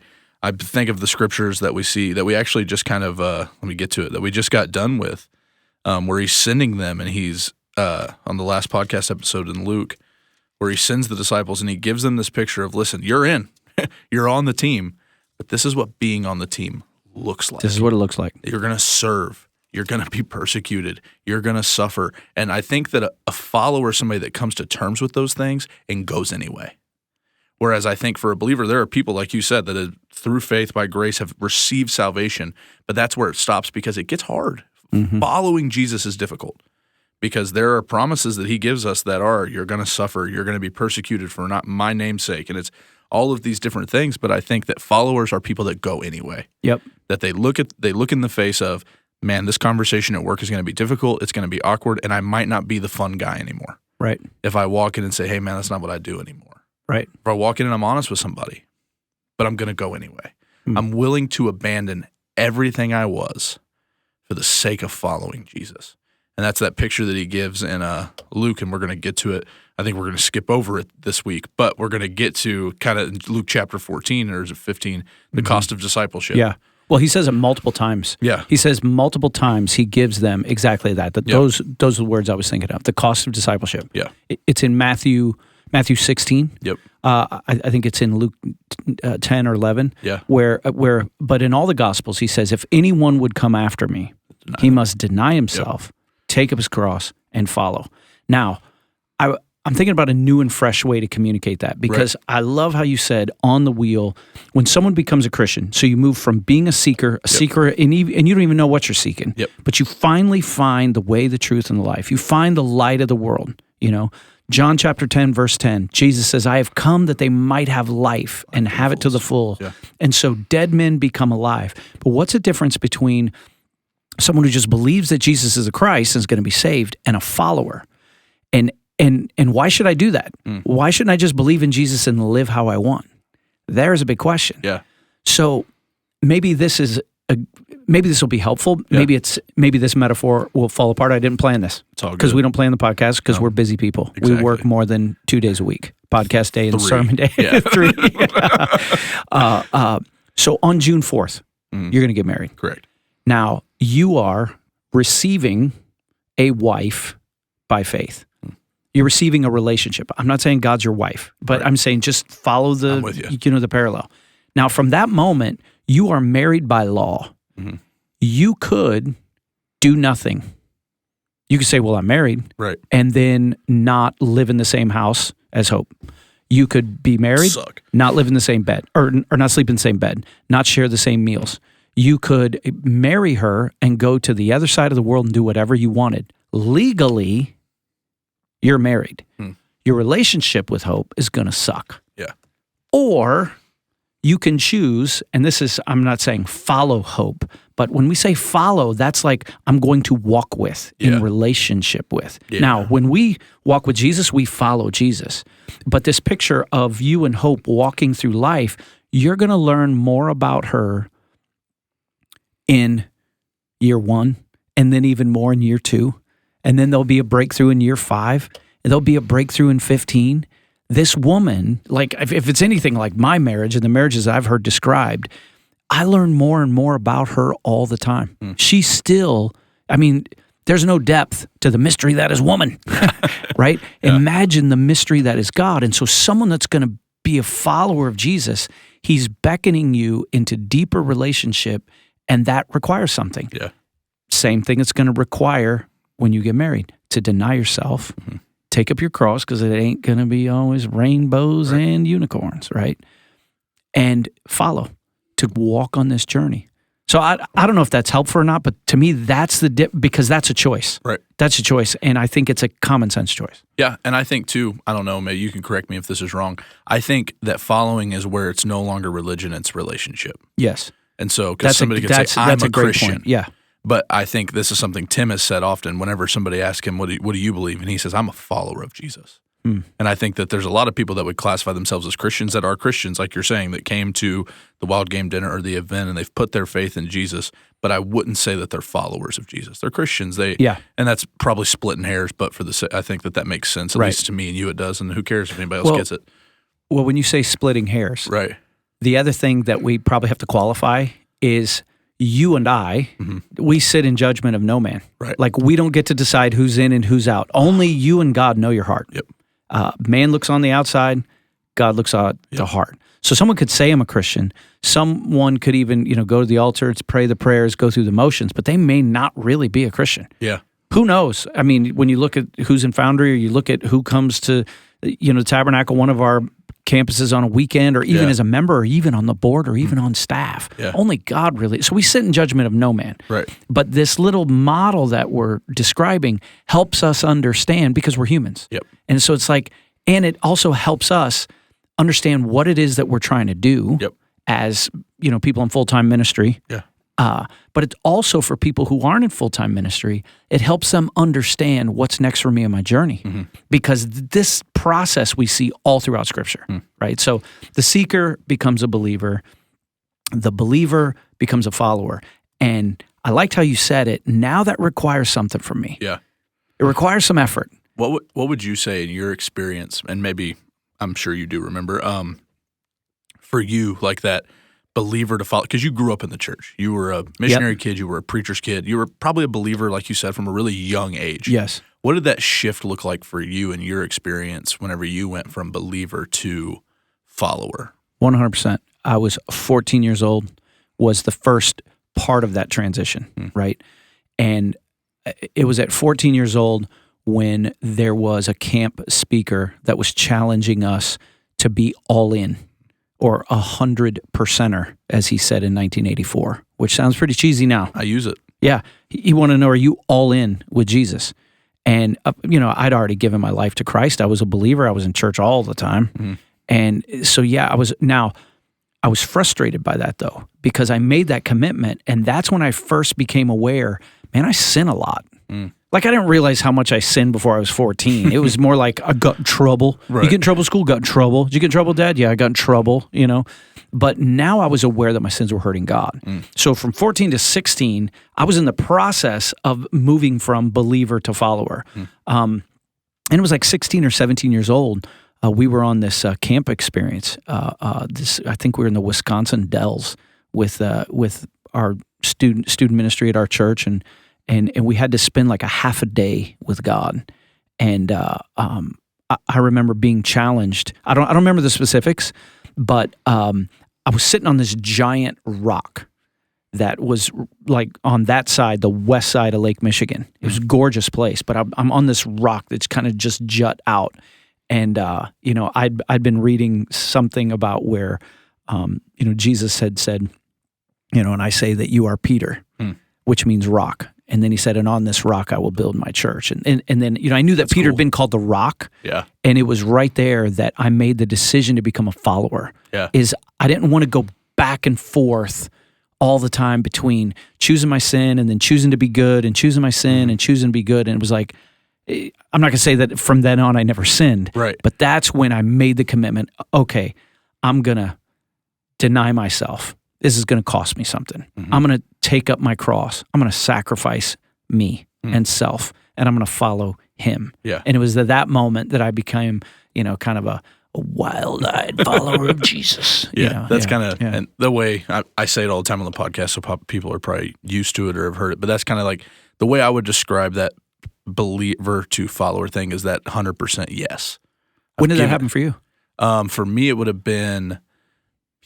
think of the scriptures that we see, that we actually just kind of, let me get to it, that we just got done with, where he's sending them, and he's, on the last podcast episode in Luke, where he sends the disciples and he gives them this picture of, listen, you're in. You're on the team, but this is what being on the team looks like. This is what it looks like. You're going to serve. You're going to be persecuted. You're going to suffer. And I think that a follower is somebody that comes to terms with those things and goes anyway. Whereas I think for a believer, there are people, like you said, that have, through faith by grace have received salvation, but that's where it stops because it gets hard. Mm-hmm. Following Jesus is difficult because there are promises that he gives us that are, you're going to suffer, you're going to be persecuted for not my name's sake, and it's all of these different things. But I think that followers are people that go anyway. Yep. That they look in the face of, man, this conversation at work is going to be difficult, it's going to be awkward, and I might not be the fun guy anymore. Right. If I walk in and say, hey, man, that's not what I do anymore. Right. If I walk in and I'm honest with somebody, but I'm going to go anyway. I'm willing to abandon everything I was for the sake of following Jesus. And that's that picture that he gives in Luke, and we're going to get to it. I think we're going to skip over it this week, but we're going to get to kind of Luke chapter 14, or is it 15, the cost of discipleship. Yeah. Well, he says it multiple times. Yeah. He says multiple times he gives them exactly that. Those are the words I was thinking of, the cost of discipleship. Yeah. It's in Matthew 16. Yep. I think it's in Luke 10 or 11. Yeah. But in all the Gospels, he says, if anyone would come after me, he must deny himself, take up his cross, and follow. Now, I'm thinking about a new and fresh way to communicate that, because I love how you said on the wheel, when someone becomes a Christian, so you move from being a seeker, and you don't even know what you're seeking, but you finally find the way, the truth, and the life. You find the light of the world. John chapter 10, verse 10, Jesus says, I have come that they might have life and have it to the full. Yeah. And so dead men become alive. But what's the difference between someone who just believes that Jesus is the Christ and is going to be saved and a follower? And why should I do that? Why shouldn't I just believe in Jesus and live how I want? There's a big question. Yeah. So maybe this will be helpful. Yeah. Maybe this metaphor will fall apart. I didn't plan this. It's all good. Because we don't plan the podcast because we're busy people. Exactly. We work more than 2 days a week. Podcast day and 3. sermon day. Yeah. 3. So on June 4th, you're going to get married. Correct. Now, you are receiving a wife by faith. You're receiving a relationship. I'm not saying God's your wife, but I'm saying just follow the parallel. Now, from that moment, you are married by law. Mm-hmm. You could do nothing. You could say, well, I'm married, and then not live in the same house as Hope. You could be married, not live in the same bed, or not sleep in the same bed, not share the same meals. You could marry her and go to the other side of the world and do whatever you wanted. Legally, you're married. Your relationship with Hope is going to suck. Yeah. Or you can choose, and this is, I'm not saying follow Hope, but when we say follow, that's like I'm going to walk with, in relationship with. Yeah. Now, when we walk with Jesus, we follow Jesus. But this picture of you and Hope walking through life, you're going to learn more about her in year 1, and then even more in year 2. And then there'll be a breakthrough in year 5, and there'll be a breakthrough in 15. This woman, like if it's anything like my marriage and the marriages I've heard described, I learn more and more about her all the time. She's still, there's no depth to the mystery that is woman, right? Yeah. Imagine the mystery that is God. And so someone that's going to be a follower of Jesus, he's beckoning you into deeper relationship, and that requires something. Yeah. Same thing it's going to require when you get married, to deny yourself, take up your cross, because it ain't going to be always rainbows and unicorns, right? And follow, to walk on this journey. So I don't know if that's helpful or not, but to me, that's because that's a choice. Right. That's a choice, and I think it's a common sense choice. Yeah, and I think too, I don't know, maybe you can correct me if this is wrong, I think that following is where it's no longer religion, it's relationship. Yes. And so, because somebody could say, I'm a Christian. Point. Yeah. But I think this is something Tim has said often whenever somebody asks him, what do you believe? And he says, I'm a follower of Jesus. And I think that there's a lot of people that would classify themselves as Christians that are Christians, like you're saying, that came to the Wild Game Dinner or the event and they've put their faith in Jesus. But I wouldn't say that they're followers of Jesus. They're Christians. And that's probably splitting hairs, but I think that makes sense, at least to me and you it does. And who cares if anybody else gets it? Well, when you say splitting hairs, the other thing that we probably have to qualify is you and I, we sit in judgment of no man. Right. Like we don't get to decide who's in and who's out. Only you and God know your heart. Yep. Man looks on the outside, God looks at the heart. So someone could say I'm a Christian. Someone could even, go to the altar, to pray the prayers, go through the motions, but they may not really be a Christian. Yeah. Who knows? When you look at who's in Foundry, or you look at who comes to, the Tabernacle, one of our campuses on a weekend, or even as a member, or even on the board, or even on staff. Yeah. Only God really. So we sit in judgment of no man. Right. But this little model that we're describing helps us understand, because we're humans. Yep. And so it's like, and it also helps us understand what it is that we're trying to do as, people in full-time ministry. Yeah. But it's also for people who aren't in full-time ministry, it helps them understand what's next for me in my journey. Because this process we see all throughout Scripture, right? So the seeker becomes a believer, the believer becomes a follower. And I liked how you said it. Now that requires something from me. Yeah. It requires some effort. What would you say in your experience, and maybe I'm sure you do remember, for you, like that believer to follow, because you grew up in the church. You were a missionary kid. You were a preacher's kid. You were probably a believer, like you said, from a really young age. Yes. What did that shift look like for you and your experience whenever you went from believer to follower? 100%. I was 14 years old, was the first part of that transition, right? And it was at 14 years old when there was a camp speaker that was challenging us to be all in, or 100%er, as he said in 1984, which sounds pretty cheesy now. I use it. Yeah. He wanted to know, are you all in with Jesus? And, I'd already given my life to Christ. I was a believer. I was in church all the time. Mm-hmm. And so, I was frustrated by that, though, because I made that commitment. And that's when I first became aware, man, I sin a lot. Like, I didn't realize how much I sinned before I was 14. It was more like I got in trouble. Right. You get in trouble at school? Got in trouble. Did you get in trouble, Dad? Yeah, I got in trouble, But now I was aware that my sins were hurting God. So from 14 to 16, I was in the process of moving from believer to follower. And it was like 16 or 17 years old. We were on this camp experience. I think we were in the Wisconsin Dells with our student ministry at our church, and we had to spend like a half a day with God. And I remember being challenged. I don't remember the specifics, but I was sitting on this giant rock that was like on that side, the west side of Lake Michigan. It was a gorgeous place, but I'm on this rock that's kind of just jut out. And I'd been reading something about where Jesus had said, and I say that you are Peter, which means rock. And then he said, and on this rock I will build my church. And then, I knew that Peter had been called the rock. Yeah. And it was right there that I made the decision to become a follower. Yeah. I didn't want to go back and forth all the time between choosing my sin and then choosing to be good and choosing my sin and choosing to be good. And it was like, I'm not going to say that from then on I never sinned. Right. But that's when I made the commitment, okay, I'm going to deny myself. This is going to cost me something. I'm going to take up my cross. I'm going to sacrifice me and self, and I'm going to follow him. Yeah. And it was at that moment that I became, kind of a wild-eyed follower of Jesus. That's kind of, and the way I say it all the time on the podcast, so people are probably used to it or have heard it, but that's kind of like the way I would describe that believer to follower thing is that 100% yes. When did that happen for you? For me, it would have been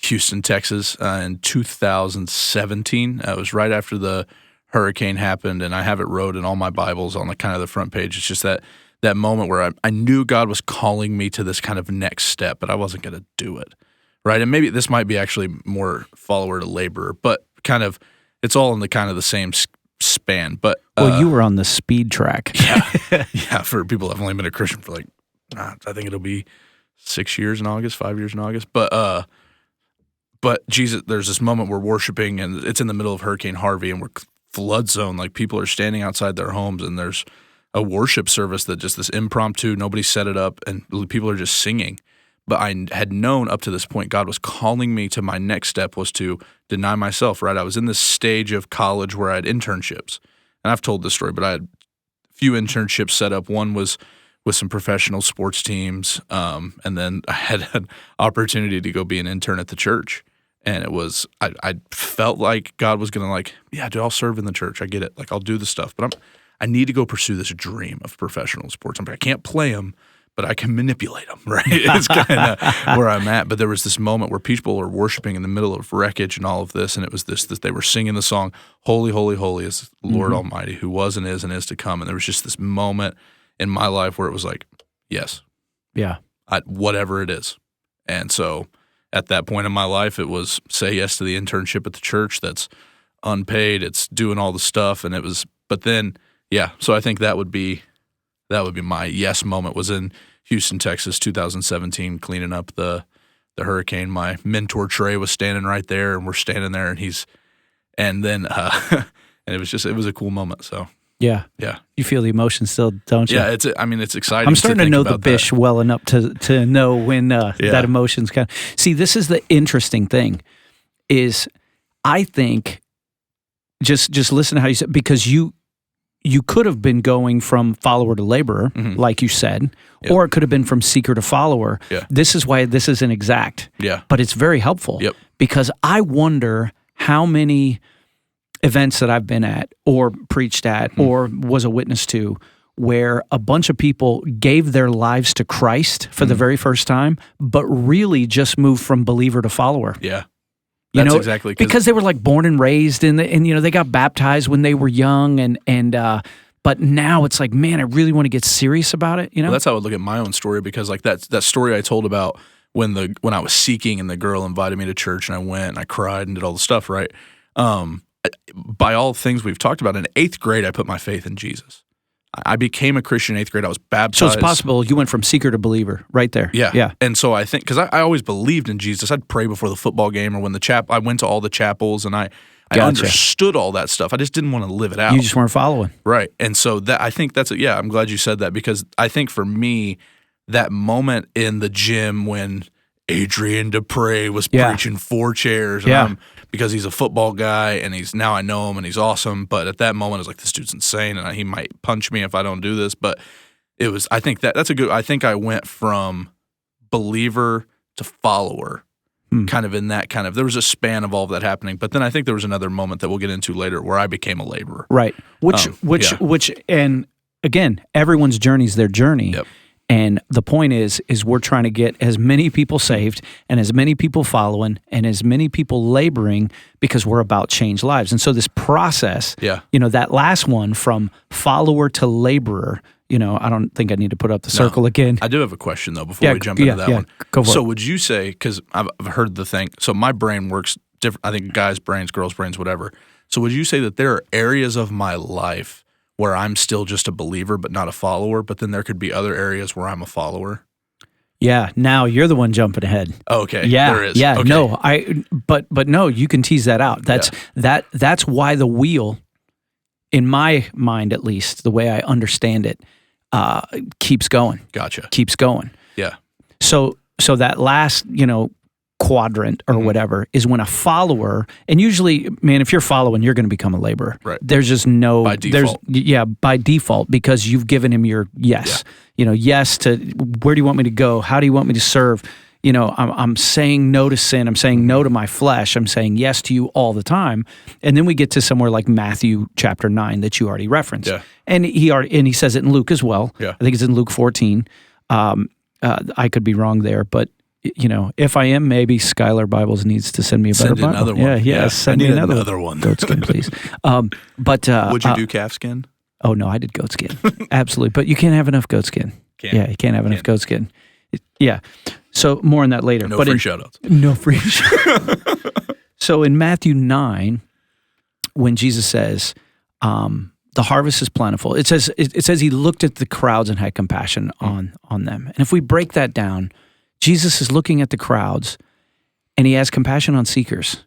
Houston, Texas, in 2017. It was right after the hurricane happened, and I have it wrote in all my Bibles on the kind of the front page. It's just that moment where I knew God was calling me to this kind of next step, but I wasn't going to do it, right? And maybe this might be actually more follower to laborer, but kind of it's all in the kind of the same span. But you were on the speed track. Yeah. For people that have only been a Christian for like, I think it'll be 6 years in August, 5 years in August, But Jesus, there's this moment we're worshiping, and it's in the middle of Hurricane Harvey, and we're flood zone. Like, people are standing outside their homes, and there's a worship service that just this impromptu, nobody set it up, and people are just singing. But I had known up to this point God was calling me to my next step was to deny myself, right? I was in this stage of college where I had internships. And I've told this story, but I had a few internships set up. One was with some professional sports teams, and then I had an opportunity to go be an intern at the church. And it was, I felt like God was going to yeah, dude, I'll serve in the church. I get it. Like, I'll do the stuff. But I need to go pursue this dream of professional sports. I can't play them, but I can manipulate them, right? It's kind of where I'm at. But there was this moment where people were worshiping in the middle of wreckage and all of this, and it was this they were singing the song, Holy, Holy, Holy is Lord Almighty, who was and is to come. And there was just this moment in my life where it was like, yes. Yeah. Whatever it is. And so at that point in my life, it was say yes to the internship at the church that's unpaid. It's doing all the stuff. And it was, but then, yeah. So I think that would be my yes moment was in Houston, Texas, 2017, cleaning up the hurricane. My mentor, Trey, was standing right there, and we're standing there, and and it was a cool moment. So. Yeah. You feel the emotion still, don't you? Yeah, it's exciting. I'm starting to know the Bish well enough to know when that emotion's kind of. See, this is the interesting thing is I think just listen to how you said, because you could have been going from follower to laborer, like you said, or it could have been from seeker to follower. Yeah. This is why this isn't exact. Yeah. But it's very helpful. Yep. Because I wonder how many events that I've been at or preached at or was a witness to where a bunch of people gave their lives to Christ for the very first time, but really just moved from believer to follower. Yeah. That's exactly because they were like born and raised and they got baptized when they were young and But now it's like, man, I really want to get serious about it. You know, Well, that's how I would look at my own story, because like that story I told about when I was seeking and the girl invited me to church and I went and I cried and did all the stuff, right? By all things we've talked about, in 8th grade, I put my faith in Jesus. I became a Christian in 8th grade. I was baptized. so it's possible you went from seeker to believer right there. Yeah. And so I think, because I always believed in Jesus, I'd pray before the football game or when I went to all the chapels, and I understood all that stuff. I just didn't want to live it out. You just weren't following. Right. And so I think I'm glad you said that, because I think for me, that moment in the gym when Adrian Dupre was preaching 4 chairs, and because he's a football guy and now I know him and he's awesome. But at that moment, I was like, this dude's insane and he might punch me if I don't do this. But I think I think I went from believer to follower, kind of in that kind of, there was a span of all of that happening. But then I think there was another moment that we'll get into later where I became a laborer. Right. Which, and again, everyone's journey is their journey. Yep. And the point is we're trying to get as many people saved and as many people following and as many people laboring, because we're about change lives. And so this process, that last one from follower to laborer, I don't think I need to put up the circle again. I do have a question though before we jump into that one. Go for it. So would you say, because I've heard the thing, so my brain works different, I think guys' brains, girls' brains, whatever. So would you say that there are areas of my life where I'm still just a believer but not a follower, but then there could be other areas where I'm a follower? Yeah, now you're the one jumping ahead. Okay, yeah, there is. Yeah, okay. No, but no, you can tease that out. That's why the wheel, in my mind at least, the way I understand it, keeps going. Gotcha. Keeps going. Yeah. So that last, quadrant or whatever is when a follower, and usually, man, if you're following, you're going to become a laborer. Right. There's just no by default. By default, because you've given him your yes. Yes to where do you want me to go? How do you want me to serve? I'm saying no to sin. I'm saying no to my flesh. I'm saying yes to you all the time. And then we get to somewhere like Matthew chapter 9 that you already referenced. Yeah. And he says it in Luke as well. Yeah. I think it's in Luke 14. I could be wrong there, but if I am, maybe Skylar Bibles needs to send me a better Bible. Another one. Yeah. Send me another one. Goatskin, please. But would you do calfskin? Oh no, I did goatskin. Absolutely, but you can't have enough goatskin. Yeah, you can't have enough goatskin. Yeah. So more on that later. No free shout-outs. No free shout-outs. So in Matthew 9, when Jesus says, the harvest is plentiful, it says he looked at the crowds and had compassion on them. And if we break that down, Jesus is looking at the crowds and he has compassion on seekers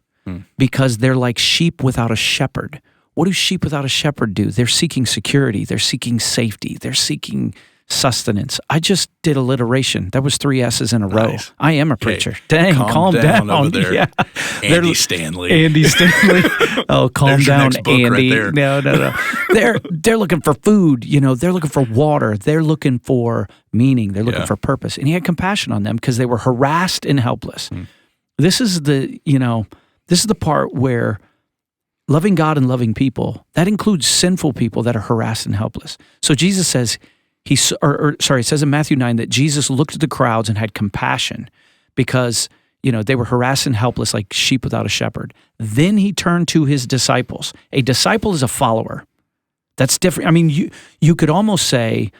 because they're like sheep without a shepherd. What do sheep without a shepherd do? They're seeking security. They're seeking safety. They're seeking sustenance. I just did alliteration. That was 3 S's in a row. Nice. I am a preacher. Dang, calm down over there. Yeah. Andy Stanley. Oh, calm down, Andy. Right there. No. They're looking for food. They're looking for water. They're looking for meaning. They're looking for purpose. And he had compassion on them because they were harassed and helpless. This is the part where loving God and loving people, that includes sinful people that are harassed and helpless. So Jesus says, it says in Matthew 9 that Jesus looked at the crowds and had compassion because, they were harassed and helpless like sheep without a shepherd. Then he turned to his disciples. A disciple is a follower. That's different. I mean, you could almost say,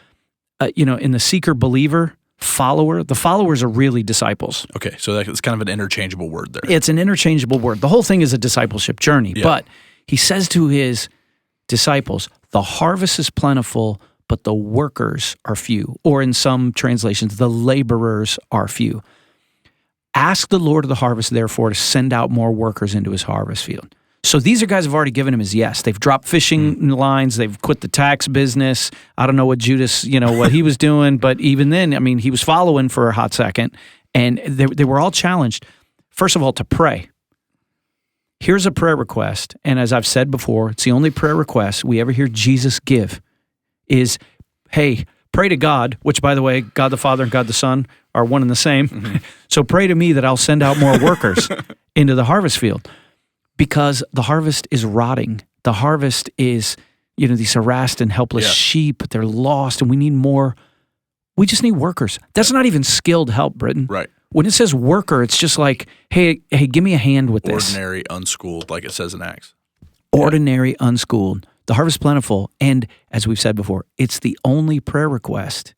in the seeker, believer, follower, the followers are really disciples. Okay, so that's kind of an interchangeable word there. It's an interchangeable word. The whole thing is a discipleship journey. Yeah. But he says to his disciples, the harvest is plentiful, but the workers are few. Or in some translations, the laborers are few. Ask the Lord of the harvest, therefore, to send out more workers into his harvest field. So these are guys who have already given him his yes. They've dropped fishing lines. They've quit the tax business. I don't know what Judas, what he was doing. But even then, I mean, he was following for a hot second. And they were all challenged, first of all, to pray. Here's a prayer request. And as I've said before, it's the only prayer request we ever hear Jesus give is, hey, pray to God, which, by the way, God the Father and God the Son are one and the same. Mm-hmm. So pray to me that I'll send out more workers into the harvest field. Because the harvest is rotting. The harvest is, these harassed and helpless sheep. They're lost, and we need more. We just need workers. That's not even skilled help, Britton. Right. When it says worker, it's just like, hey, give me a hand with this. Ordinary, unschooled, like it says in Acts. Ordinary, unschooled. The harvest is plentiful. And as we've said before, it's the only prayer request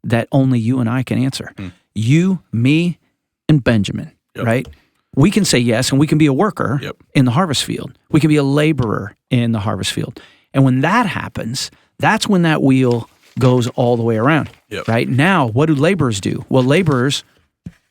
that only you and I can answer. You, me, and Benjamin, right? We can say yes, and we can be a worker in the harvest field. We can be a laborer in the harvest field. And when that happens, that's when that wheel goes all the way around, right? Now, what do laborers do? Well, laborers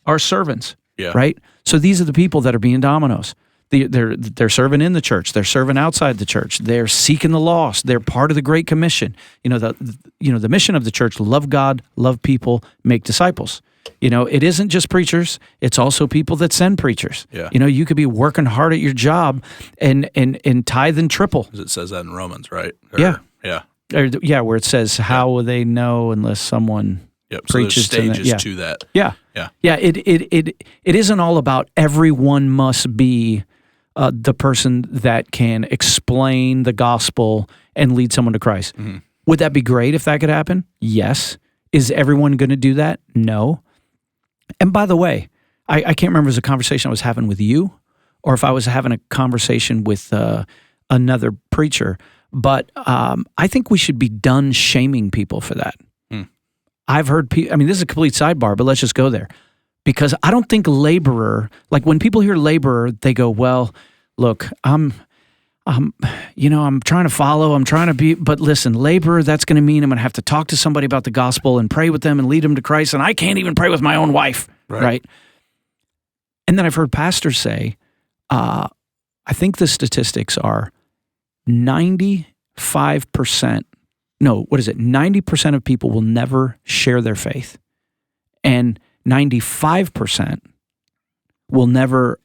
are servants, right? So these are the people that are being dominoes. They're serving in the church. They're serving outside the church. They're seeking the lost. They're part of the Great Commission. The mission of the church: love God, love people, make disciples. It isn't just preachers. It's also people that send preachers. You could be working hard at your job and tithe and triple. It says that in Romans, right? Where it says, "How will they know unless someone preaches so there's stages to that?" It isn't all about everyone must be the person that can explain the gospel and lead someone to Christ. Would that be great if that could happen? Yes. Is everyone going to do that? No. And by the way, I can't remember if it was a conversation I was having with you or if I was having a conversation with another preacher, but I think we should be done shaming people for that. I've heard people, this is a complete sidebar, but let's just go there. Because I don't think laborer, like when people hear laborer, they go, well, look, I'm trying to follow, I'm trying to be, but listen, laborer, that's going to mean I'm going to have to talk to somebody about the gospel and pray with them and lead them to Christ, and I can't even pray with my own wife, right? And then I've heard pastors say, I think the statistics are 90% of people will never share their faith, and 95% will never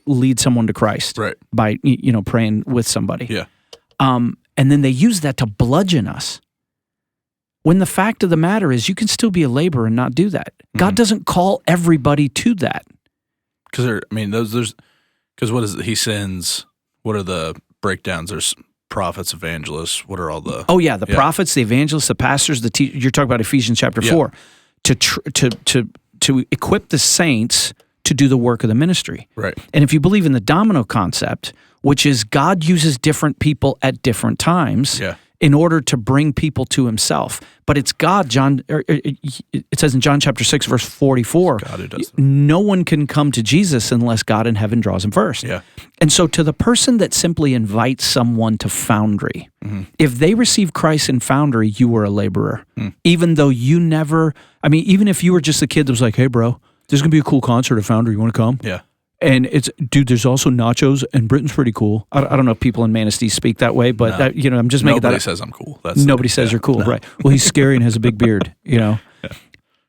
lead someone to Christ by praying with somebody. And then they use that to bludgeon us. When the fact of the matter is, you can still be a laborer and not do that. God doesn't call everybody to that. Because what is it? He sends. What are the breakdowns? There's prophets, evangelists. What are all the? Oh yeah, the prophets, the evangelists, the pastors, the you're talking about Ephesians chapter 4 to equip the saints to do the work of the ministry. Right. And if you believe in the domino concept, which is God uses different people at different times in order to bring people to himself. But it's God, it says in John chapter 6, verse 44, God who does no one can come to Jesus unless God in heaven draws him first. And so to the person that simply invites someone to Foundry, if they receive Christ in Foundry, you were a laborer. Even though you never, even if you were just a kid that was like, hey bro, there's going to be a cool concert at Foundry, you want to come? And it's, dude, there's also nachos, and Britton's pretty cool. I don't know if people in Manistee speak that way, but I'm just making that up. Nobody says I'm cool. Nobody says you're cool, right? Well, he's scary and has a big beard,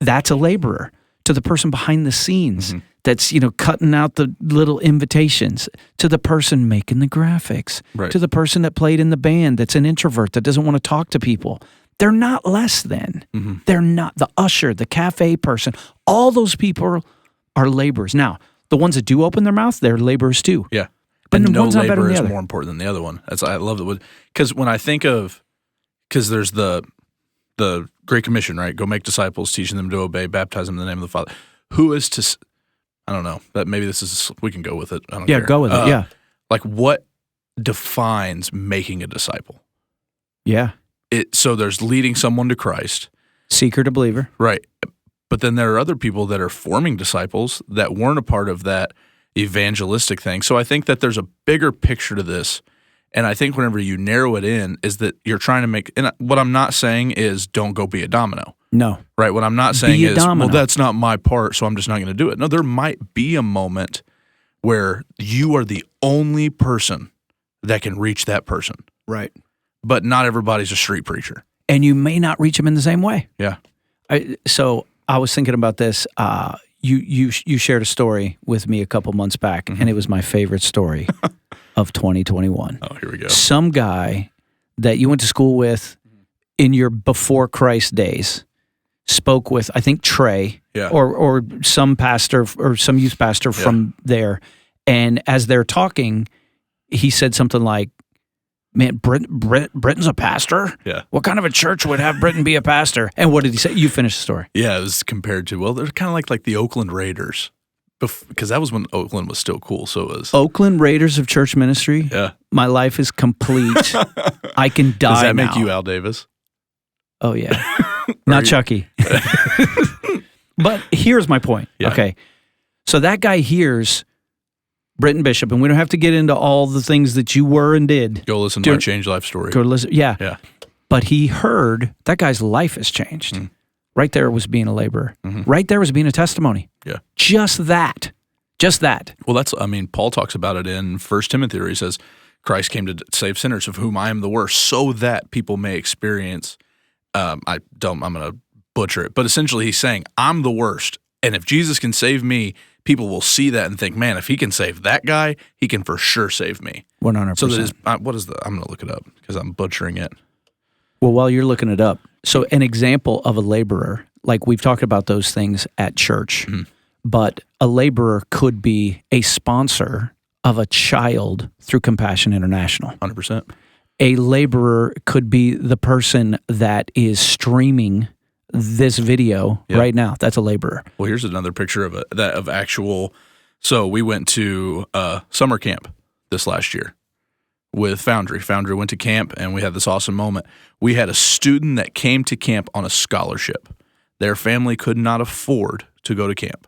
That's a laborer. To the person behind the scenes that's, cutting out the little invitations, to the person making the graphics, to the person that played in the band that's an introvert that doesn't want to talk to people. They're not less than. They're not the usher, the cafe person. All those people are laborers. Now, the ones that do open their mouth, they're laborers too. But and no one's not better laborer than the is other. more important than the other one. I love it. Because when I think of, because there's the Great Commission, right? Go make disciples, teaching them to obey, baptize them in the name of the Father. Who is to, I don't know, that maybe this is, we can go with it. I don't care. Go with it, Like what defines making a disciple? So there's leading someone to Christ. Seeker to believer. Right. But then there are other people that are forming disciples that weren't a part of that evangelistic thing. So I think that there's a bigger picture to this. And I think whenever you narrow it in is that you're trying to make, and what I'm not saying is don't go be a domino. No. Right. What I'm not saying is, well, that's not my part, so I'm just not going to do it. No, there might be a moment where you are the only person that can reach that person. Right. But not everybody's a street preacher. And you may not reach them in the same way. So I was thinking about this. You shared a story with me a couple months back, and it was my favorite story of 2021. Oh, here we go. Some guy that you went to school with in your before Christ days spoke with, I think, Trey or some pastor or some youth pastor from there. And as they're talking, he said something like, man, Britton's a pastor? What kind of a church would have Britton be a pastor? And what did he say? You finish the story. It was compared to, well, they're kind of like the Oakland Raiders. Because that was when Oakland was still cool, so it was... Oakland Raiders of church ministry? My life is complete. I can die Does that now. make you Al Davis? Oh, yeah. Not Chucky. But here's my point. Yeah. Okay. So that guy hears Britton Bishop, and we don't have to get into all the things that you were and did. Go listen to my Change Life story. Go listen. Yeah. Yeah. But he heard that guy's life has changed. Mm. Right there was being a laborer. Mm-hmm. Right there was being a testimony. Yeah. Just that. Just that. Well, Paul talks about it in 1 Timothy where he says, Christ came to save sinners of whom I am the worst, so that people may experience, I'm going to butcher it, but essentially he's saying, I'm the worst. And if Jesus can save me, people will see that and think, man, if he can save that guy, he can for sure save me. 100%. So that is, I'm going to look it up because I'm butchering it. Well, while you're looking it up, so an example of a laborer, like we've talked about those things at church, but a laborer could be a sponsor of a child through Compassion International. 100%. A laborer could be the person that is streaming this video right now. That's a laborer. Well, here's another picture of actual. So we went to summer camp this last year with Foundry. Foundry went to camp, and we had this awesome moment. We had a student that came to camp on a scholarship. Their family could not afford to go to camp.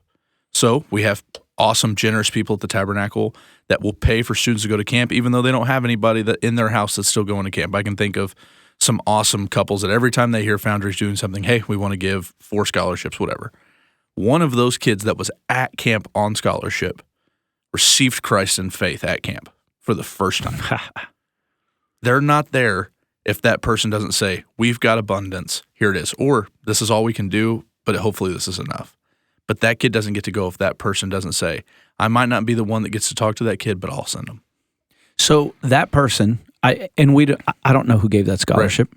So we have awesome, generous people at the Tabernacle that will pay for students to go to camp, even though they don't have anybody that in their house that's still going to camp. I can think of some awesome couples that every time they hear Foundry's doing something, hey, we want to give 4 scholarships, whatever. One of those kids that was at camp on scholarship received Christ in faith at camp for the first time. They're not there if that person doesn't say, we've got abundance, here it is, or this is all we can do, but hopefully this is enough. But that kid doesn't get to go if that person doesn't say, I might not be the one that gets to talk to that kid, but I'll send them. So that person, I don't know who gave that scholarship,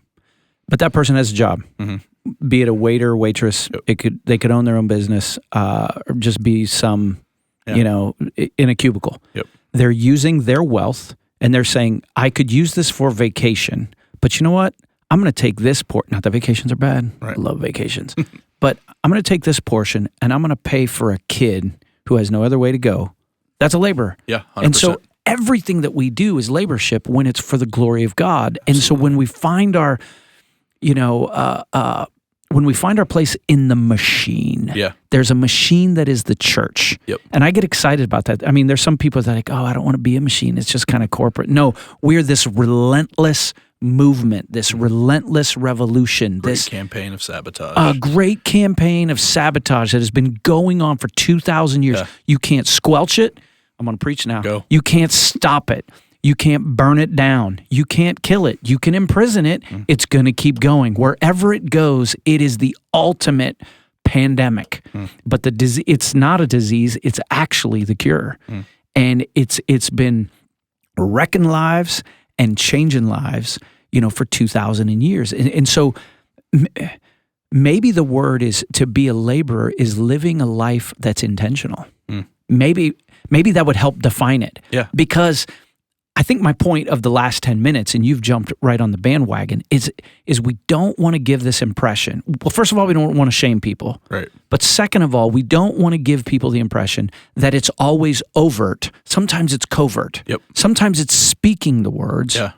but that person has a job. Mm-hmm. Be it a waiter, waitress, they could own their own business, or just be some, in a cubicle. Yep. They're using their wealth and they're saying, I could use this for vacation, but you know what? I'm going to take this not that vacations are bad. Right. I love vacations. But I'm going to take this portion and I'm going to pay for a kid who has no other way to go. That's a laborer. Yeah, 100%. And so everything that we do is laborship when it's for the glory of God. Absolutely. And so when we find our, when we find our place in the machine, there's a machine that is the church. Yep. And I get excited about that. I mean, there's some people that are like, oh, I don't want to be a machine. It's just kind of corporate. No, we're this relentless movement, this relentless revolution. This campaign of sabotage. A great campaign of sabotage that has been going on for 2,000 years. Yeah. You can't squelch it. I'm going to preach now. Go. You can't stop it. You can't burn it down. You can't kill it. You can imprison it. Mm. It's going to keep going. Wherever it goes, it is the ultimate pandemic. Mm. But it's not a disease. It's actually the cure. Mm. And it's been wrecking lives and changing lives, for 2,000 years. And so maybe the word is to be a laborer is living a life that's intentional. Mm. Maybe that would help define it. Yeah. Because I think my point of the last 10 minutes, and you've jumped right on the bandwagon, is we don't want to give this impression. Well, first of all, we don't want to shame people. Right. But second of all, we don't want to give people the impression that it's always overt. Sometimes it's covert. Yep. Sometimes it's speaking the words. Yeah.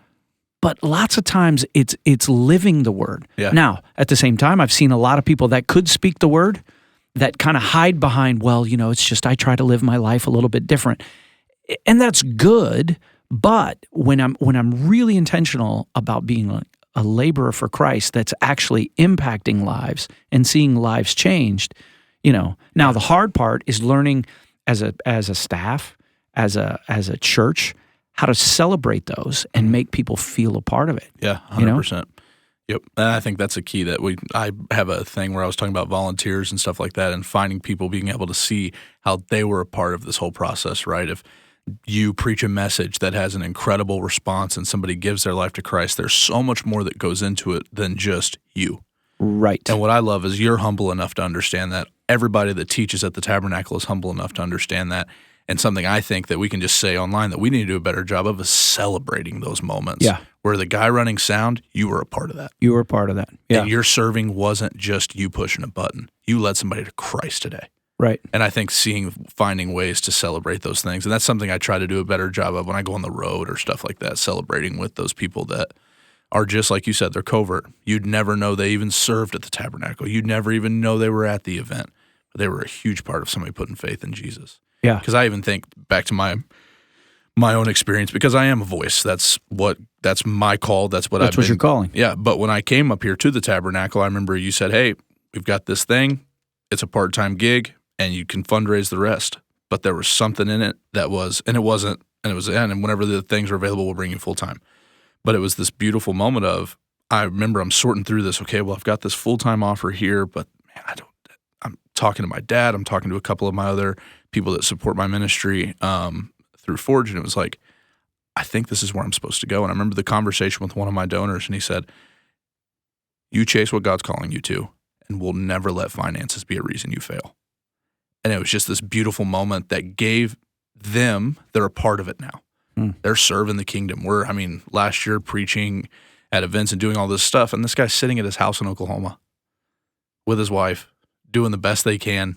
But lots of times it's living the word. Yeah. Now, at the same time, I've seen a lot of people that could speak the word that kind of hide behind, well, it's just I try to live my life a little bit different. And that's good. But when I'm really intentional about being a laborer for Christ that's actually impacting lives and seeing lives changed, Now the hard part is learning as a staff, as a church, how to celebrate those and make people feel a part of it. Yeah, 100%. Yep, and I think that's a key that I have a thing where I was talking about volunteers and stuff like that, and finding people being able to see how they were a part of this whole process. Right? If you preach a message that has an incredible response and somebody gives their life to Christ, there's so much more that goes into it than just you. Right. And what I love is you're humble enough to understand that. Everybody that teaches at the Tabernacle is humble enough to understand that. And something I think that we can just say online that we need to do a better job of is celebrating those moments. Yeah. Where the guy running sound, you were a part of that. You were a part of that. Yeah. And your serving wasn't just you pushing a button. You led somebody to Christ today. Right. And I think finding ways to celebrate those things. And that's something I try to do a better job of when I go on the road or stuff like that, celebrating with those people that are just like you said, they're covert. You'd never know they even served at the Tabernacle. You'd never even know they were at the event. But they were a huge part of somebody putting faith in Jesus. Yeah. Because I even think back to my own experience, because I am a voice. That's my call. That's what your calling. Yeah. But when I came up here to the Tabernacle, I remember you said, hey, we've got this thing. It's a part-time gig, and you can fundraise the rest. But there was something in it that was, and whenever the things are available, we'll bring you full-time. But it was this beautiful moment of, I remember I'm sorting through this. Okay, well, I've got this full-time offer here, but man, I'm talking to my dad. I'm talking to a couple of my other people that support my ministry through Forge, and it was like, I think this is where I'm supposed to go. And I remember the conversation with one of my donors, and he said, you chase what God's calling you to, and we'll never let finances be a reason you fail. And it was just this beautiful moment that gave them, they're a part of it now. They're serving the kingdom. Last year preaching at events and doing all this stuff, and this guy's sitting at his house in Oklahoma with his wife, doing the best they can,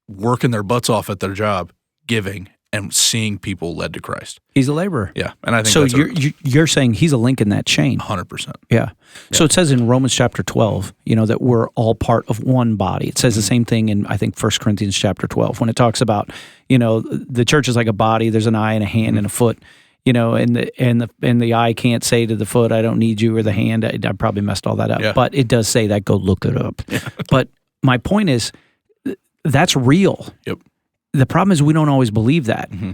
working their butts off at their job, giving, and seeing people led to Christ. He's a laborer. Yeah, and I think so. That's you're saying he's a link in that chain. 100%. Yeah. So it says in Romans chapter 12, that we're all part of one body. It says the same thing in, I think, 1 Corinthians chapter 12, when it talks about, the church is like a body. There's an eye and a hand and a foot. And the eye can't say to the foot, I don't need you, or the hand, I probably messed all that up. Yeah. But it does say that. Go look it up. Yeah. But my point is, that's real. Yep. The problem is we don't always believe that. Mm-hmm.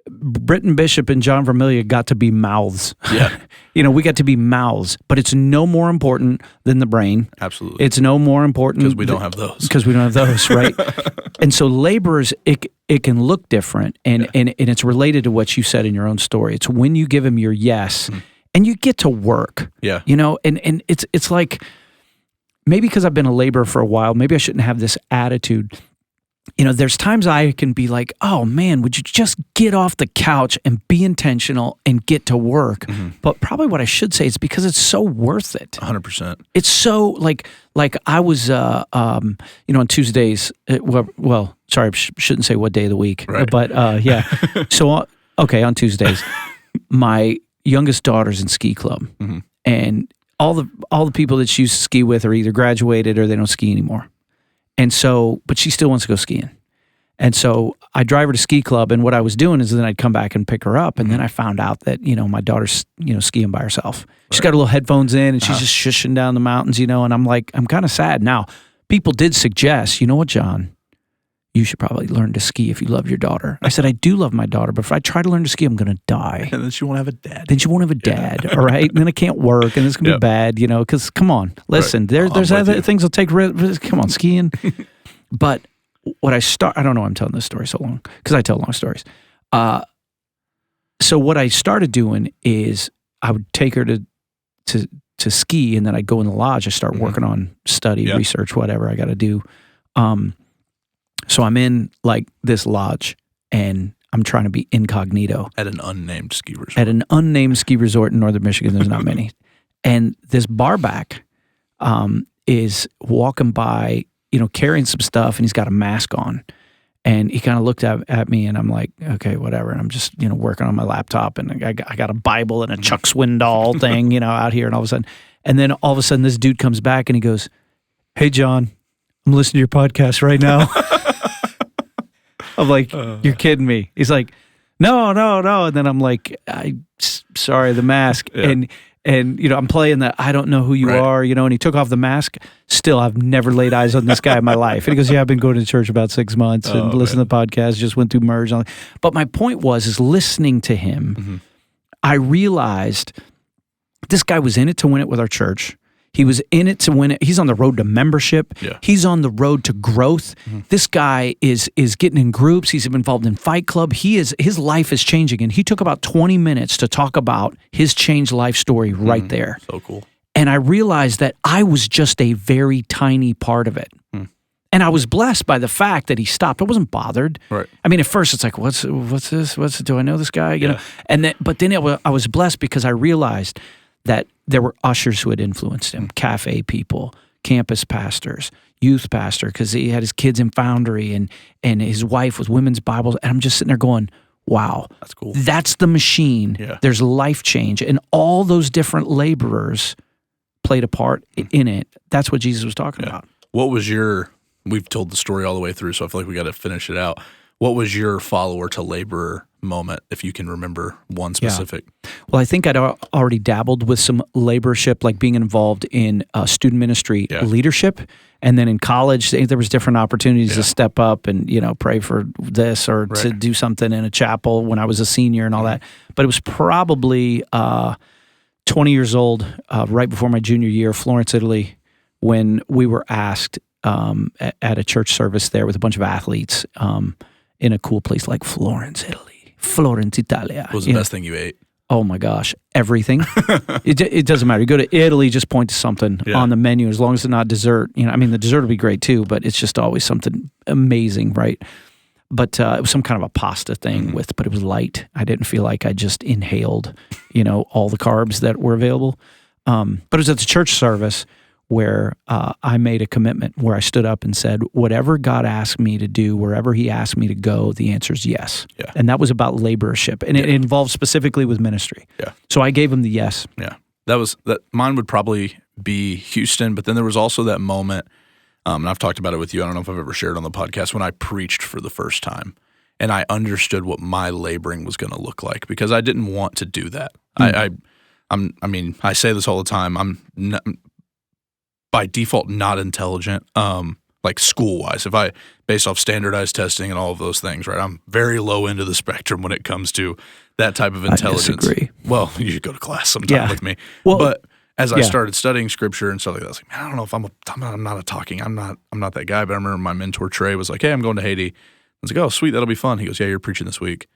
Britton Bishop and John Vermilya got to be mouths. Yeah. We got to be mouths, but it's no more important than the brain. Absolutely. It's no more important. Because we don't have those. Because we don't have those, right? And so laborers, it can look different, and it's related to what you said in your own story. It's when you give him your yes, and you get to work. Yeah. And it's like, maybe because I've been a laborer for a while, maybe I shouldn't have this attitude. There's times I can be like, oh man, would you just get off the couch and be intentional and get to work? Mm-hmm. But probably what I should say is because it's so worth it. 100%. It's so like I was, on Tuesdays, sorry, I shouldn't say what day of the week, right. But yeah. So, on Tuesdays, my youngest daughter's in ski club, mm-hmm. and all the people that she used to ski with are either graduated or they don't ski anymore. And so, but she still wants to go skiing. And so I drive her to ski club, and what I was doing is then I'd come back and pick her up, and then I found out that, my daughter's, skiing by herself. She's got her little headphones in, and she's just shushing down the mountains, and I'm like, I'm kind of sad. Now, people did suggest, you know what, John, you should probably learn to ski if you love your daughter. I said, I do love my daughter, but if I try to learn to ski, I'm going to die. And then she won't have a dad. All right? And then I can't work, and it's going to be bad, because come on, listen, there's other things that'll take risk. Come on, skiing. But what I don't know why I'm telling this story so long, because I tell long stories. So what I started doing is I would take her to ski, and then I'd go in the lodge. I start working on study, research, whatever I got to do. So I'm in like this lodge, and I'm trying to be incognito. At an unnamed ski resort. At an unnamed ski resort in northern Michigan. There's not many. And this barback is walking by, carrying some stuff, and he's got a mask on. And he kind of looked at me, and I'm like, okay, whatever. And I'm just, working on my laptop, and I got a Bible and a Chuck Swindoll thing, out here, and all of a sudden this dude comes back, and he goes, hey, John, I'm listening to your podcast right now. I'm like, you're kidding me. He's like, no. And then I'm like, sorry, the mask. Yeah. And I'm playing that I don't know who you are, and he took off the mask. Still, I've never laid eyes on this guy in my life. And he goes, yeah, I've been going to church about 6 months and listening to the podcast, just went through Merge. But my point is listening to him, I realized this guy was in it to win it with our church. He was in it to win it. He's on the road to membership. Yeah. He's on the road to growth. Mm-hmm. This guy is getting in groups. He's involved in Fight Club. His life is changing. And he took about 20 minutes to talk about his changed life story right there. So cool. And I realized that I was just a very tiny part of it. And I was blessed by the fact that he stopped. I wasn't bothered. Right. I mean, at first it's like, what's this? Do I know this guy? You know. And but then I was blessed because I realized that there were ushers who had influenced him, cafe people, campus pastors, youth pastor, because he had his kids in Foundry, and his wife was women's Bibles. And I'm just sitting there going, wow, that's cool. That's the machine. Yeah. There's life change. And all those different laborers played a part in it. That's what Jesus was talking about. What was we've told the story all the way through, so I feel like we got to finish it out. What was your follower to laborer moment, if you can remember one specific? Yeah. Well, I think I'd already dabbled with some laborship, like being involved in student ministry leadership. And then in college, there was different opportunities to step up and, pray for this or to do something in a chapel when I was a senior and all that. But it was probably 20 years old, right before my junior year, Florence, Italy, when we were asked at a church service there with a bunch of athletes in a cool place like Florence, Italy. Florence, Italia. What was the best thing you ate? Oh my gosh, everything. It doesn't matter. You go to Italy, just point to something on the menu, as long as it's not dessert. The dessert will be great too, but it's just always something amazing, right? But it was some kind of a pasta thing but it was light. I didn't feel like I just inhaled, all the carbs that were available. But it was at the church service where I made a commitment, where I stood up and said, whatever God asked me to do, wherever he asked me to go, the answer is yes. Yeah. And that was about laborership. And it involved specifically with ministry. Yeah. So I gave him the yes. Yeah. Mine would probably be Houston, but then there was also that moment, and I've talked about it with you, I don't know if I've ever shared on the podcast, when I preached for the first time. And I understood what my laboring was going to look like, because I didn't want to do that. I say this all the time. I'm not, by default, not intelligent, like school-wise. Based off standardized testing and all of those things, right? I'm very low into the spectrum when it comes to that type of intelligence. I disagree. Well, you should go to class sometime with me. Well, but as I started studying scripture and stuff like that, I was like, man, I don't know if I'm not that guy. But I remember my mentor Trey was like, hey, I'm going to Haiti. I was like, oh, sweet, that'll be fun. He goes, yeah, you're preaching this week.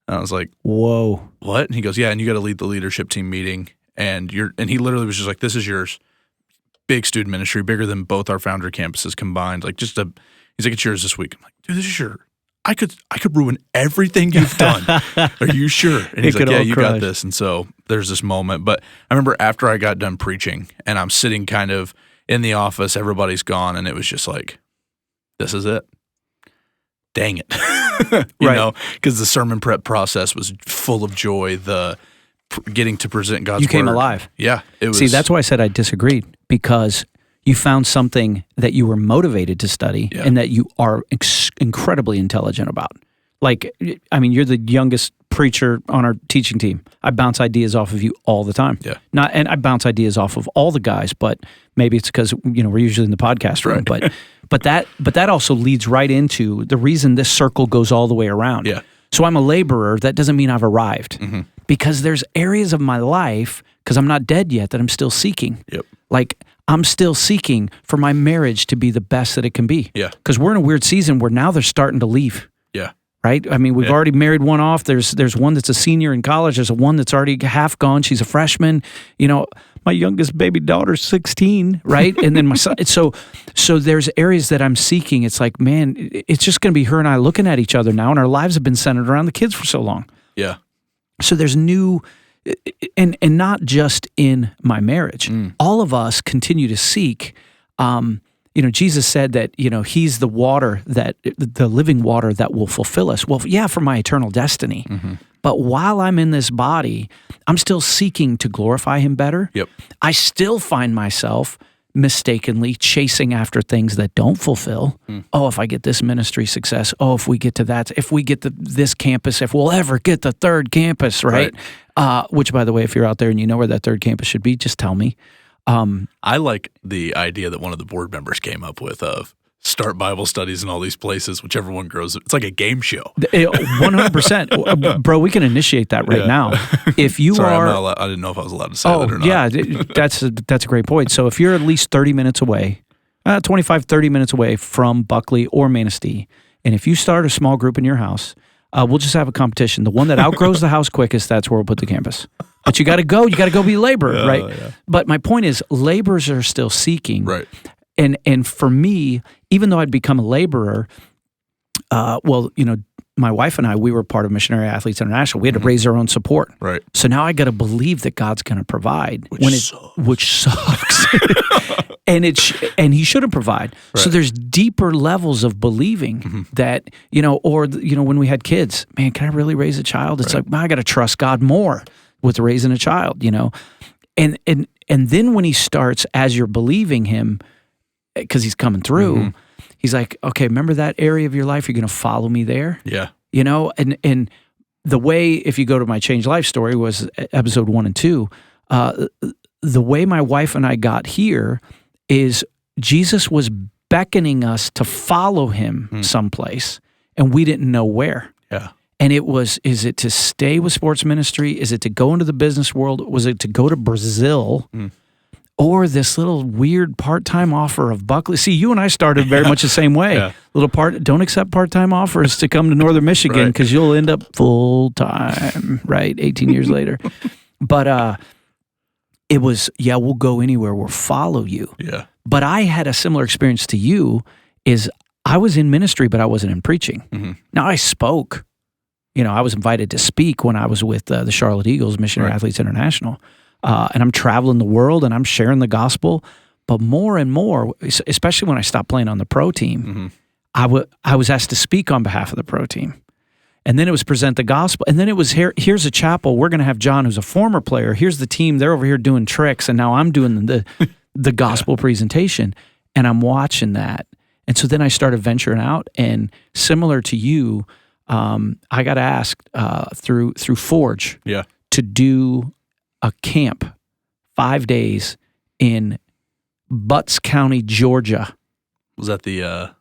And I was like, whoa, what? And he goes, yeah, and you got to lead the leadership team meeting, and he literally was just like, this is yours. Big student ministry, bigger than both our Foundry campuses combined. Like he's like, it's yours this week. I'm like, dude, this is I could ruin everything you've done. Are you sure? And he's like, yeah, you got this. And so there's this moment. But I remember after I got done preaching and I'm sitting kind of in the office, everybody's gone, and it was just like, this is it. Dang it. Because the sermon prep process was full of joy. Getting to present God's word. You came alive. Yeah. It was. See, that's why I said I disagreed, because you found something that you were motivated to study and that you are incredibly intelligent about. Like, you're the youngest preacher on our teaching team. I bounce ideas off of you all the time. Yeah. And I bounce ideas off of all the guys, but maybe it's because, we're usually in the podcast room. Right. But that also leads right into the reason this circle goes all the way around. Yeah. So I'm a laborer. That doesn't mean I've arrived. Mm-hmm. Because there's areas of my life, because I'm not dead yet, that I'm still seeking. Yep. Like, I'm still seeking for my marriage to be the best that it can be. Yeah. Because we're in a weird season where now they're starting to leave. Yeah. Right? We've already married one off. There's one that's a senior in college. There's one that's already half gone. She's a freshman. My youngest baby daughter's 16, right? And then my son. So there's areas that I'm seeking. It's like, man, it's just going to be her and I looking at each other now, and our lives have been centered around the kids for so long. Yeah. So there's new, and not just in my marriage. All of us continue to seek. Jesus said that He's the water, the living water that will fulfill us. Well, yeah, for my eternal destiny. Mm-hmm. But while I'm in this body, I'm still seeking to glorify Him better. Yep. I still find myself mistakenly chasing after things that don't fulfill. Oh, if I get this ministry success. Oh, if we get to that. If we get to this campus. If we'll ever get the third campus, right? Which, by the way, if you're out there and you know where that third campus should be, just tell me. I like the idea that one of the board members came up with of start Bible studies in all these places, whichever one grows. It's like a game show. 100%. Bro, we can initiate that right now. If you Sorry, I didn't know if I was allowed to say that or not. Yeah, that's a great point. So if you're at least 30 minutes away, 25, 30 minutes away from Buckley or Manistee, and if you start a small group in your house, we'll just have a competition. The one that outgrows the house quickest, that's where we'll put the campus. But you got to go be a laborer, right? Yeah. But my point is, laborers are still seeking. Right. And for me, even though I'd become a laborer, my wife and I, we were part of Missionary Athletes International. We had to raise our own support. Right. So now I got to believe that God's going to provide. Which sucks. And and he shouldn't provide. Right. So there's deeper levels of believing that, when we had kids, man, can I really raise a child? It's like, I got to trust God more with raising a child, And then when he starts, as you're believing him, because he's coming through, he's like, okay, remember that area of your life? You're going to follow me there? Yeah. And the way, if you go to my Change Life story, was episode 1 and 2, the way my wife and I got here is Jesus was beckoning us to follow him someplace, and we didn't know where. Yeah. And it was, is it to stay with sports ministry? Is it to go into the business world? Was it to go to Brazil? Or this little weird part-time offer of Buckley? See, you and I started very much the same way. Yeah. Don't accept part-time offers to come to Northern Michigan because you'll end up full-time, right, 18 years later. But it was, we'll go anywhere, we'll follow you. Yeah. But I had a similar experience to you, is I was in ministry, but I wasn't in preaching. Now, I spoke. I was invited to speak when I was with the Charlotte Eagles, Missionary Athletes International. And I'm traveling the world and I'm sharing the gospel. But more and more, especially when I stopped playing on the pro team, I was asked to speak on behalf of the pro team. And then it was present the gospel. And then it was, here's a chapel. We're going to have John, who's a former player. Here's the team. They're over here doing tricks. And now I'm doing the gospel presentation. And I'm watching that. And so then I started venturing out. And similar to you, I got asked through Forge to do a camp, 5 days in Butts County, Georgia. Was that the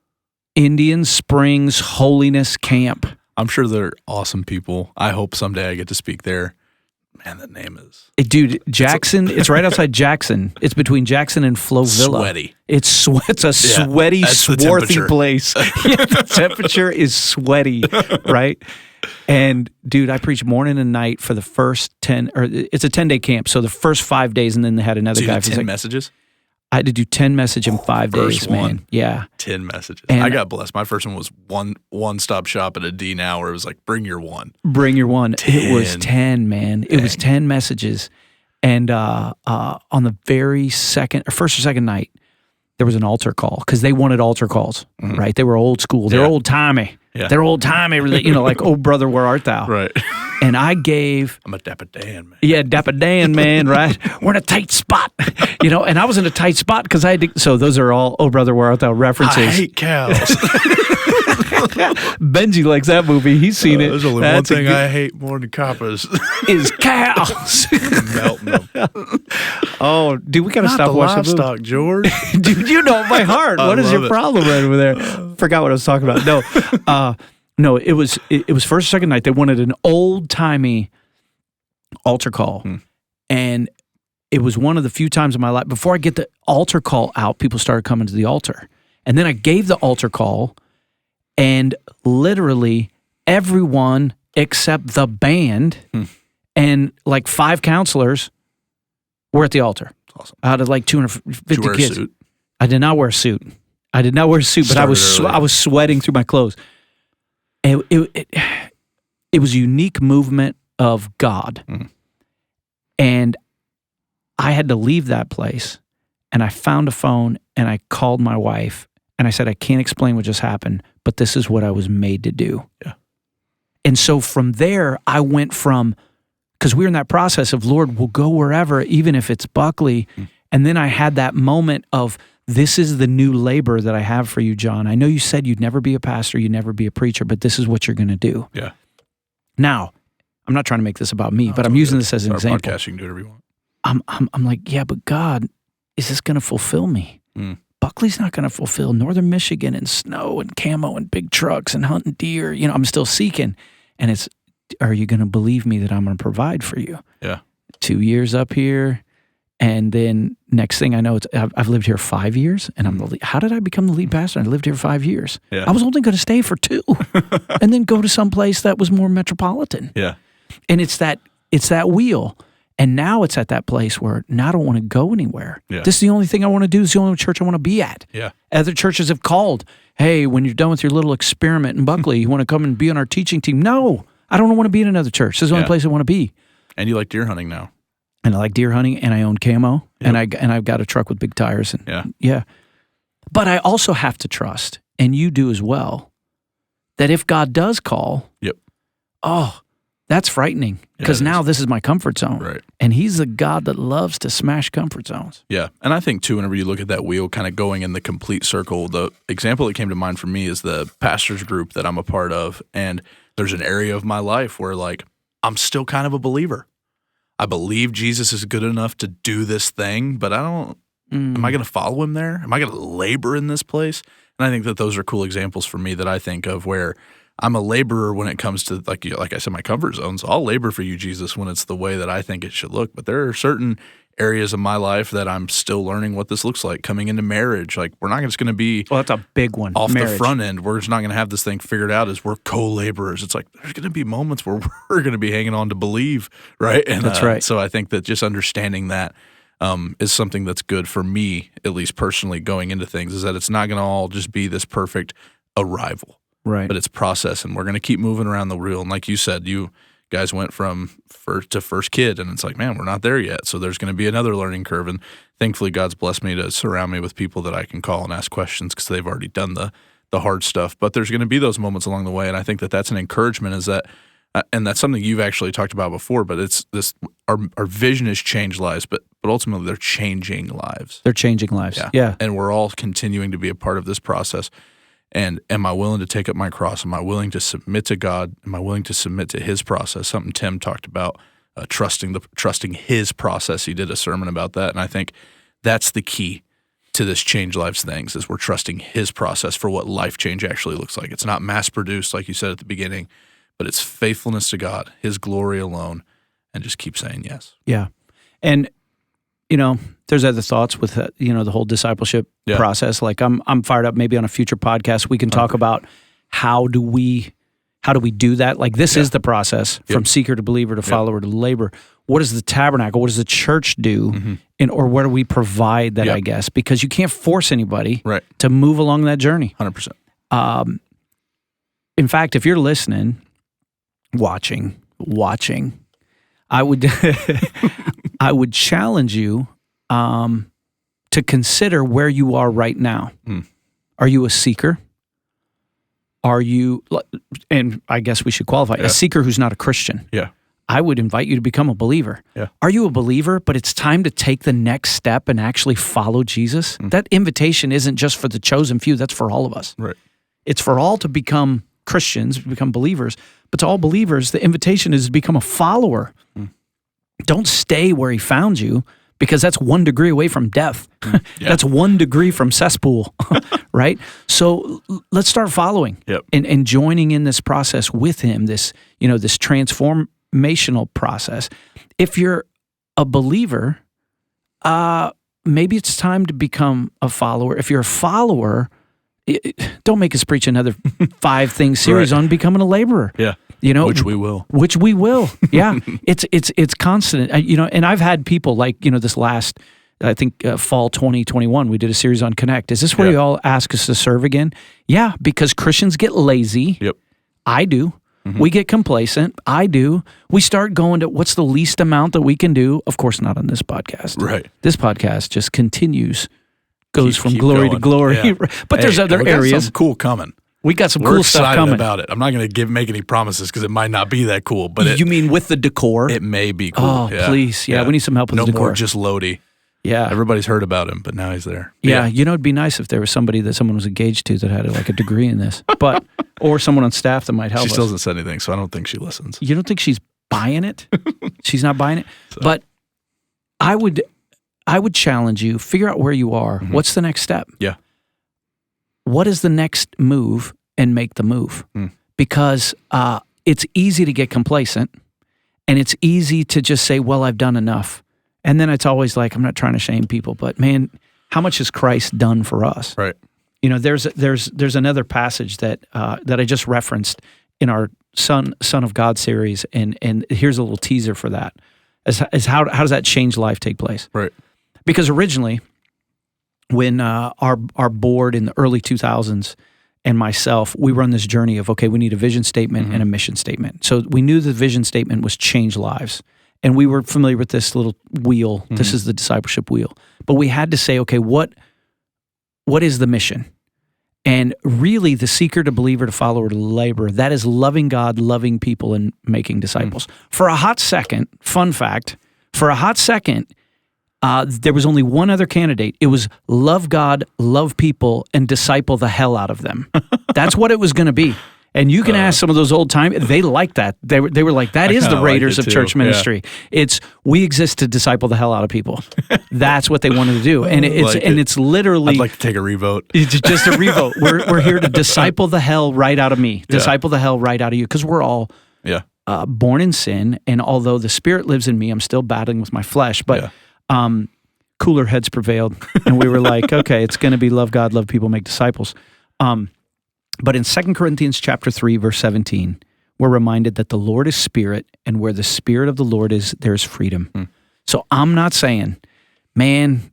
Indian Springs Holiness Camp? I'm sure they're awesome people. I hope someday I get to speak there. Man, that name is... Dude, Jackson, it's right outside Jackson. It's between Jackson and Flovilla. Sweaty. It's a sweaty, swarthy place. The temperature is sweaty, right? And dude, I preached morning and night for the first 10, or it's a 10-day camp. So the first 5 days, and then they had another guy. So you did 10 messages? I had to do 10 messages in 5 days, man. Yeah. 10 messages. And I got blessed. My first one was one-stop shop at a D now where it was like, bring your one. Bring your one. 10. It was 10, man. Dang. It was 10 messages. And on the very first or second night, there was an altar call because they wanted altar calls, right? They were old school. They're old-timey. Yeah. They're old-timey, like, oh, brother, where art thou? Right. And I gave... I'm a Dapper Dan, man. Yeah, Dapper Dan, man, right? We're in a tight spot, and I was in a tight spot because I had to... So those are all, oh, brother, where art thou references. I hate cows. Benji likes that movie. He's seen it. There's only one thing I hate more than coppers. Is cows. Melting them. Oh, dude, we got to stop watching livestock, George. Dude, you know my heart. What is your problem right over there? Forgot what I was talking about. No, it was first or second night. They wanted an old-timey altar call. And it was one of the few times in my life, before I get the altar call out, people started coming to the altar. And then I gave the altar call, and literally everyone except the band and like 5 counselors were at the altar. Awesome. Out of like 250 Did you wear kids. A suit? I did not wear a suit. But I was sweating through my clothes. It was a unique movement of God. And I had to leave that place, and I found a phone, and I called my wife, and I said, I can't explain what just happened, but this is what I was made to do. Yeah. And so from there, I went from, because we were in that process of, Lord, we'll go wherever, even if it's Buckley. And then I had that moment of, this is the new labor that I have for you, John. I know you said you'd never be a pastor, you'd never be a preacher, but this is what you're going to do. Yeah. Now, I'm not trying to make this about me, but I'm using this as an example. Podcast, you can do whatever you want. I'm like, yeah, but God, is this going to fulfill me? Buckley's not going to fulfill Northern Michigan and snow and camo and big trucks and hunting deer. I'm still seeking. And it's, are you going to believe me that I'm going to provide for you? Yeah. 2 years up here. And then next thing I know, I've lived here 5 years, and I'm the lead. How did I become the lead pastor? I lived here 5 years. Yeah. I was only going to stay for 2 and then go to some place that was more metropolitan. Yeah. And it's that wheel. And now it's at that place where now I don't want to go anywhere. Yeah. This is the only thing I want to do. This is the only church I want to be at. Yeah. Other churches have called, hey, when you're done with your little experiment in Buckley, you want to come and be on our teaching team? No, I don't want to be in another church. This is the only place I want to be. And you like deer hunting now. and I like deer hunting, and I own camo, and I've got a truck with big tires, and yeah. But I also have to trust, and you do as well, that if God does call, that's frightening, because now this is my comfort zone. Right. And he's the God that loves to smash comfort zones. Yeah. And I think, too, whenever you look at that wheel kind of going in the complete circle, the example that came to mind for me is the pastors group that I'm a part of. And there's an area of my life where, like, I'm still kind of a believer. I believe Jesus is good enough to do this thing, but I don't, am I going to follow him there? Am I going to labor in this place? And I think that those are cool examples for me that I think of where I'm a laborer when it comes to, like I said, my comfort zones. I'll labor for you, Jesus, when it's the way that I think it should look. But there are certain areas of my life that I'm still learning what this looks like. Coming into marriage, like, we're not just going to be that's a big one. Off marriage. The front end. We're just not going to have this thing figured out as we're co-laborers. It's like there's going to be moments where we're going to be hanging on to believe, right? And that's right. So I think that just understanding that is something that's good for me, at least personally, going into things, is that it's not going to all just be this perfect arrival. Right. But it's process, and we're going to keep moving around the wheel. And like you said, you guys went from first kid, and it's like, man, we're not there yet. So there's going to be another learning curve. And thankfully, God's blessed me to surround me with people that I can call and ask questions because they've already done the hard stuff. But there's going to be those moments along the way, and I think that that's an encouragement, is that, and that's something you've actually talked about before, but it's this, our vision is change lives, but ultimately they're changing lives. They're changing lives. Yeah. And we're all continuing to be a part of this process. And am I willing to take up my cross? Am I willing to submit to God? Am I willing to submit to his process? Something Tim talked about, trusting his process. He did a sermon about that. And I think that's the key to this change lives things, is we're trusting his process for what life change actually looks like. It's not mass produced, like you said at the beginning, but it's faithfulness to God, his glory alone, and just keep saying yes. Yeah. And, there's other thoughts with, the whole discipleship process. Like I'm fired up. Maybe on a future podcast, we can talk about how do we do that? Like this is the process from seeker to believer to follower to labor. What does the tabernacle, what does the church do? Or where do we provide that, I guess? Because you can't force anybody to move along that journey. 100%. In fact, if you're listening, watching, I would I would challenge you to consider where you are right now. Are you a seeker? Are you, and I guess we should qualify, a seeker who's not a Christian? Yeah. I would invite you to become a believer. Yeah. Are you a believer, but it's time to take the next step and actually follow Jesus? That invitation isn't just for the chosen few, that's for all of us. Right. It's for all to become Christians, become believers, but to all believers, the invitation is to become a follower. Don't stay where he found you, because that's 1 degree away from death. That's 1 degree from cesspool, right? So let's start following and joining in this process with him, this transformational process. If you're a believer, maybe it's time to become a follower. If you're a follower, don't make us preach another 5-thing series on becoming a laborer. Yeah. Which we will. Yeah. It's constant. And I've had people like, this last, I think fall 2021, we did a series on Connect. Is this where you all ask us to serve again? Yeah, because Christians get lazy. Yep. I do. We get complacent. I do. We start going to what's the least amount that we can do? Of course, not on this podcast. Right. This podcast just continues, goes from glory to glory. Yeah. But there's other areas. Some cool coming. We got some We're cool stuff excited coming about it. I'm not going to make any promises because it might not be that cool. But you mean with the decor? It may be cool. Oh, please. Yeah, we need some help with the decor. No more just Lodi. Yeah. Everybody's heard about him, but now he's there. Yeah, it'd be nice if there was somebody that someone was engaged to that had like a degree in this, or someone on staff that might help us. She still hasn't said anything, so I don't think she listens. You don't think she's buying it? She's not buying it? So. But I would challenge you, figure out where you are. What's the next step? Yeah. What is the next move? And make the move, because it's easy to get complacent, and it's easy to just say, well, I've done enough. And then it's always like, I'm not trying to shame people, but man, how much has Christ done for us? Right. There's another passage that I just referenced in our Son of God series, and here's a little teaser for that. As how does that change life take place? Right. Because originally, when our board in the early 2000s and myself, we were on this journey of, okay, we need a vision statement and a mission statement. So we knew the vision statement was change lives. And we were familiar with this little wheel. Mm-hmm. This is the discipleship wheel. But we had to say, okay, what is the mission? And really, the seeker to believer to follower to laborer, that is loving God, loving people, and making disciples. For a hot second, fun fact, there was only one other candidate. It was love God, love people, and disciple the hell out of them. That's what it was going to be. And you can ask some of those old time, they liked that. They were like, that is the Raiders of church ministry. Yeah. It's, we exist to disciple the hell out of people. That's what they wanted to do. And it's literally. I'd like to take a revote. It's just a revote. We're here to disciple the hell right out of me. Disciple the hell right out of you. Because we're all born in sin. And although the Spirit lives in me, I'm still battling with my flesh. But cooler heads prevailed. And we were like, okay, it's going to be love God, love people, make disciples. But in 2 Corinthians chapter 3, verse 17, we're reminded that the Lord is Spirit, and where the Spirit of the Lord is, there's freedom. So I'm not saying, man,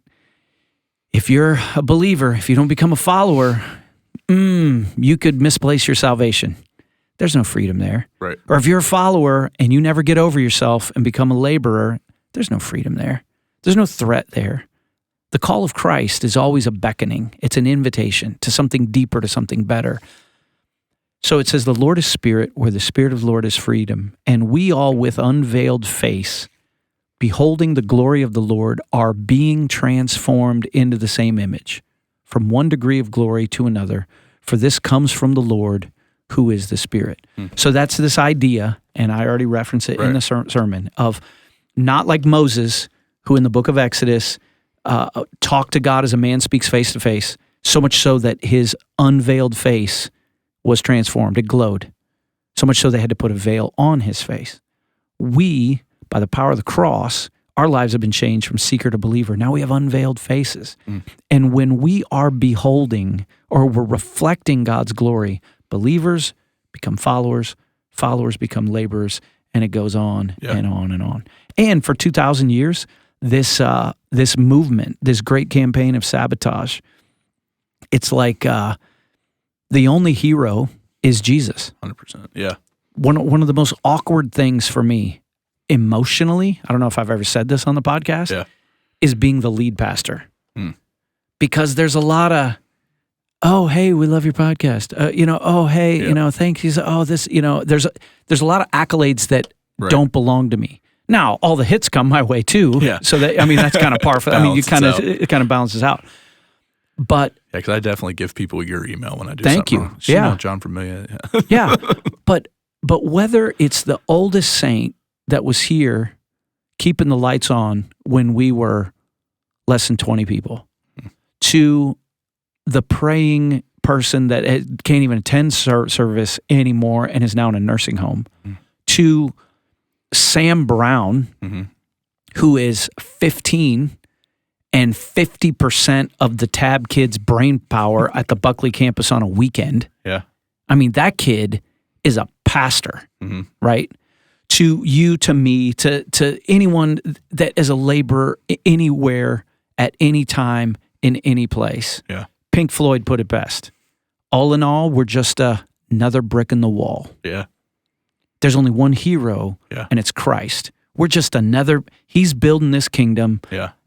if you're a believer, if you don't become a follower, you could misplace your salvation. There's no freedom there. Right. Or if you're a follower and you never get over yourself and become a laborer, there's no freedom there. There's no threat there. The call of Christ is always a beckoning. It's an invitation to something deeper, to something better. So it says, the Lord is Spirit, where the Spirit of the Lord is freedom. And we all with unveiled face, beholding the glory of the Lord, are being transformed into the same image, from one degree of glory to another. For this comes from the Lord, who is the Spirit. So that's this idea, and I already referenced it in the sermon, of not like Moses, who in the book of Exodus talked to God as a man speaks face to face, so much so that his unveiled face was transformed. It glowed. So much so they had to put a veil on his face. We, by the power of the cross, our lives have been changed from seeker to believer. Now we have unveiled faces. And when we are beholding or we're reflecting God's glory, believers become followers, followers become laborers, and it goes on and on and on. And for 2,000 years, this movement, this great campaign of sabotage, it's like the only hero is Jesus. 100%. Yeah. One of the most awkward things for me emotionally, I don't know if I've ever said this on the podcast, is being the lead pastor. Because there's a lot of, oh, hey, we love your podcast. Oh, hey, thank you. Oh, this, there's a lot of accolades that don't belong to me. Now, all the hits come my way too. Yeah. So that, that's kind of par for. It kind of balances out. But because I definitely give people your email when I do. Thank you. Wrong. Yeah, John Vermilya. Yeah, but whether it's the oldest saint that was here, keeping the lights on when we were less than 20 people, to the praying person that can't even attend service anymore and is now in a nursing home, to Sam Brown, who is 15 and 50% of the Tab kids' brain power at the Buckley campus on a weekend. Yeah. That kid is a pastor, right? To you, to me, to anyone that is a laborer anywhere, at any time, in any place. Yeah. Pink Floyd put it best. All in all, we're just another brick in the wall. Yeah. There's only one hero, and it's Christ. We're just another, he's building this kingdom,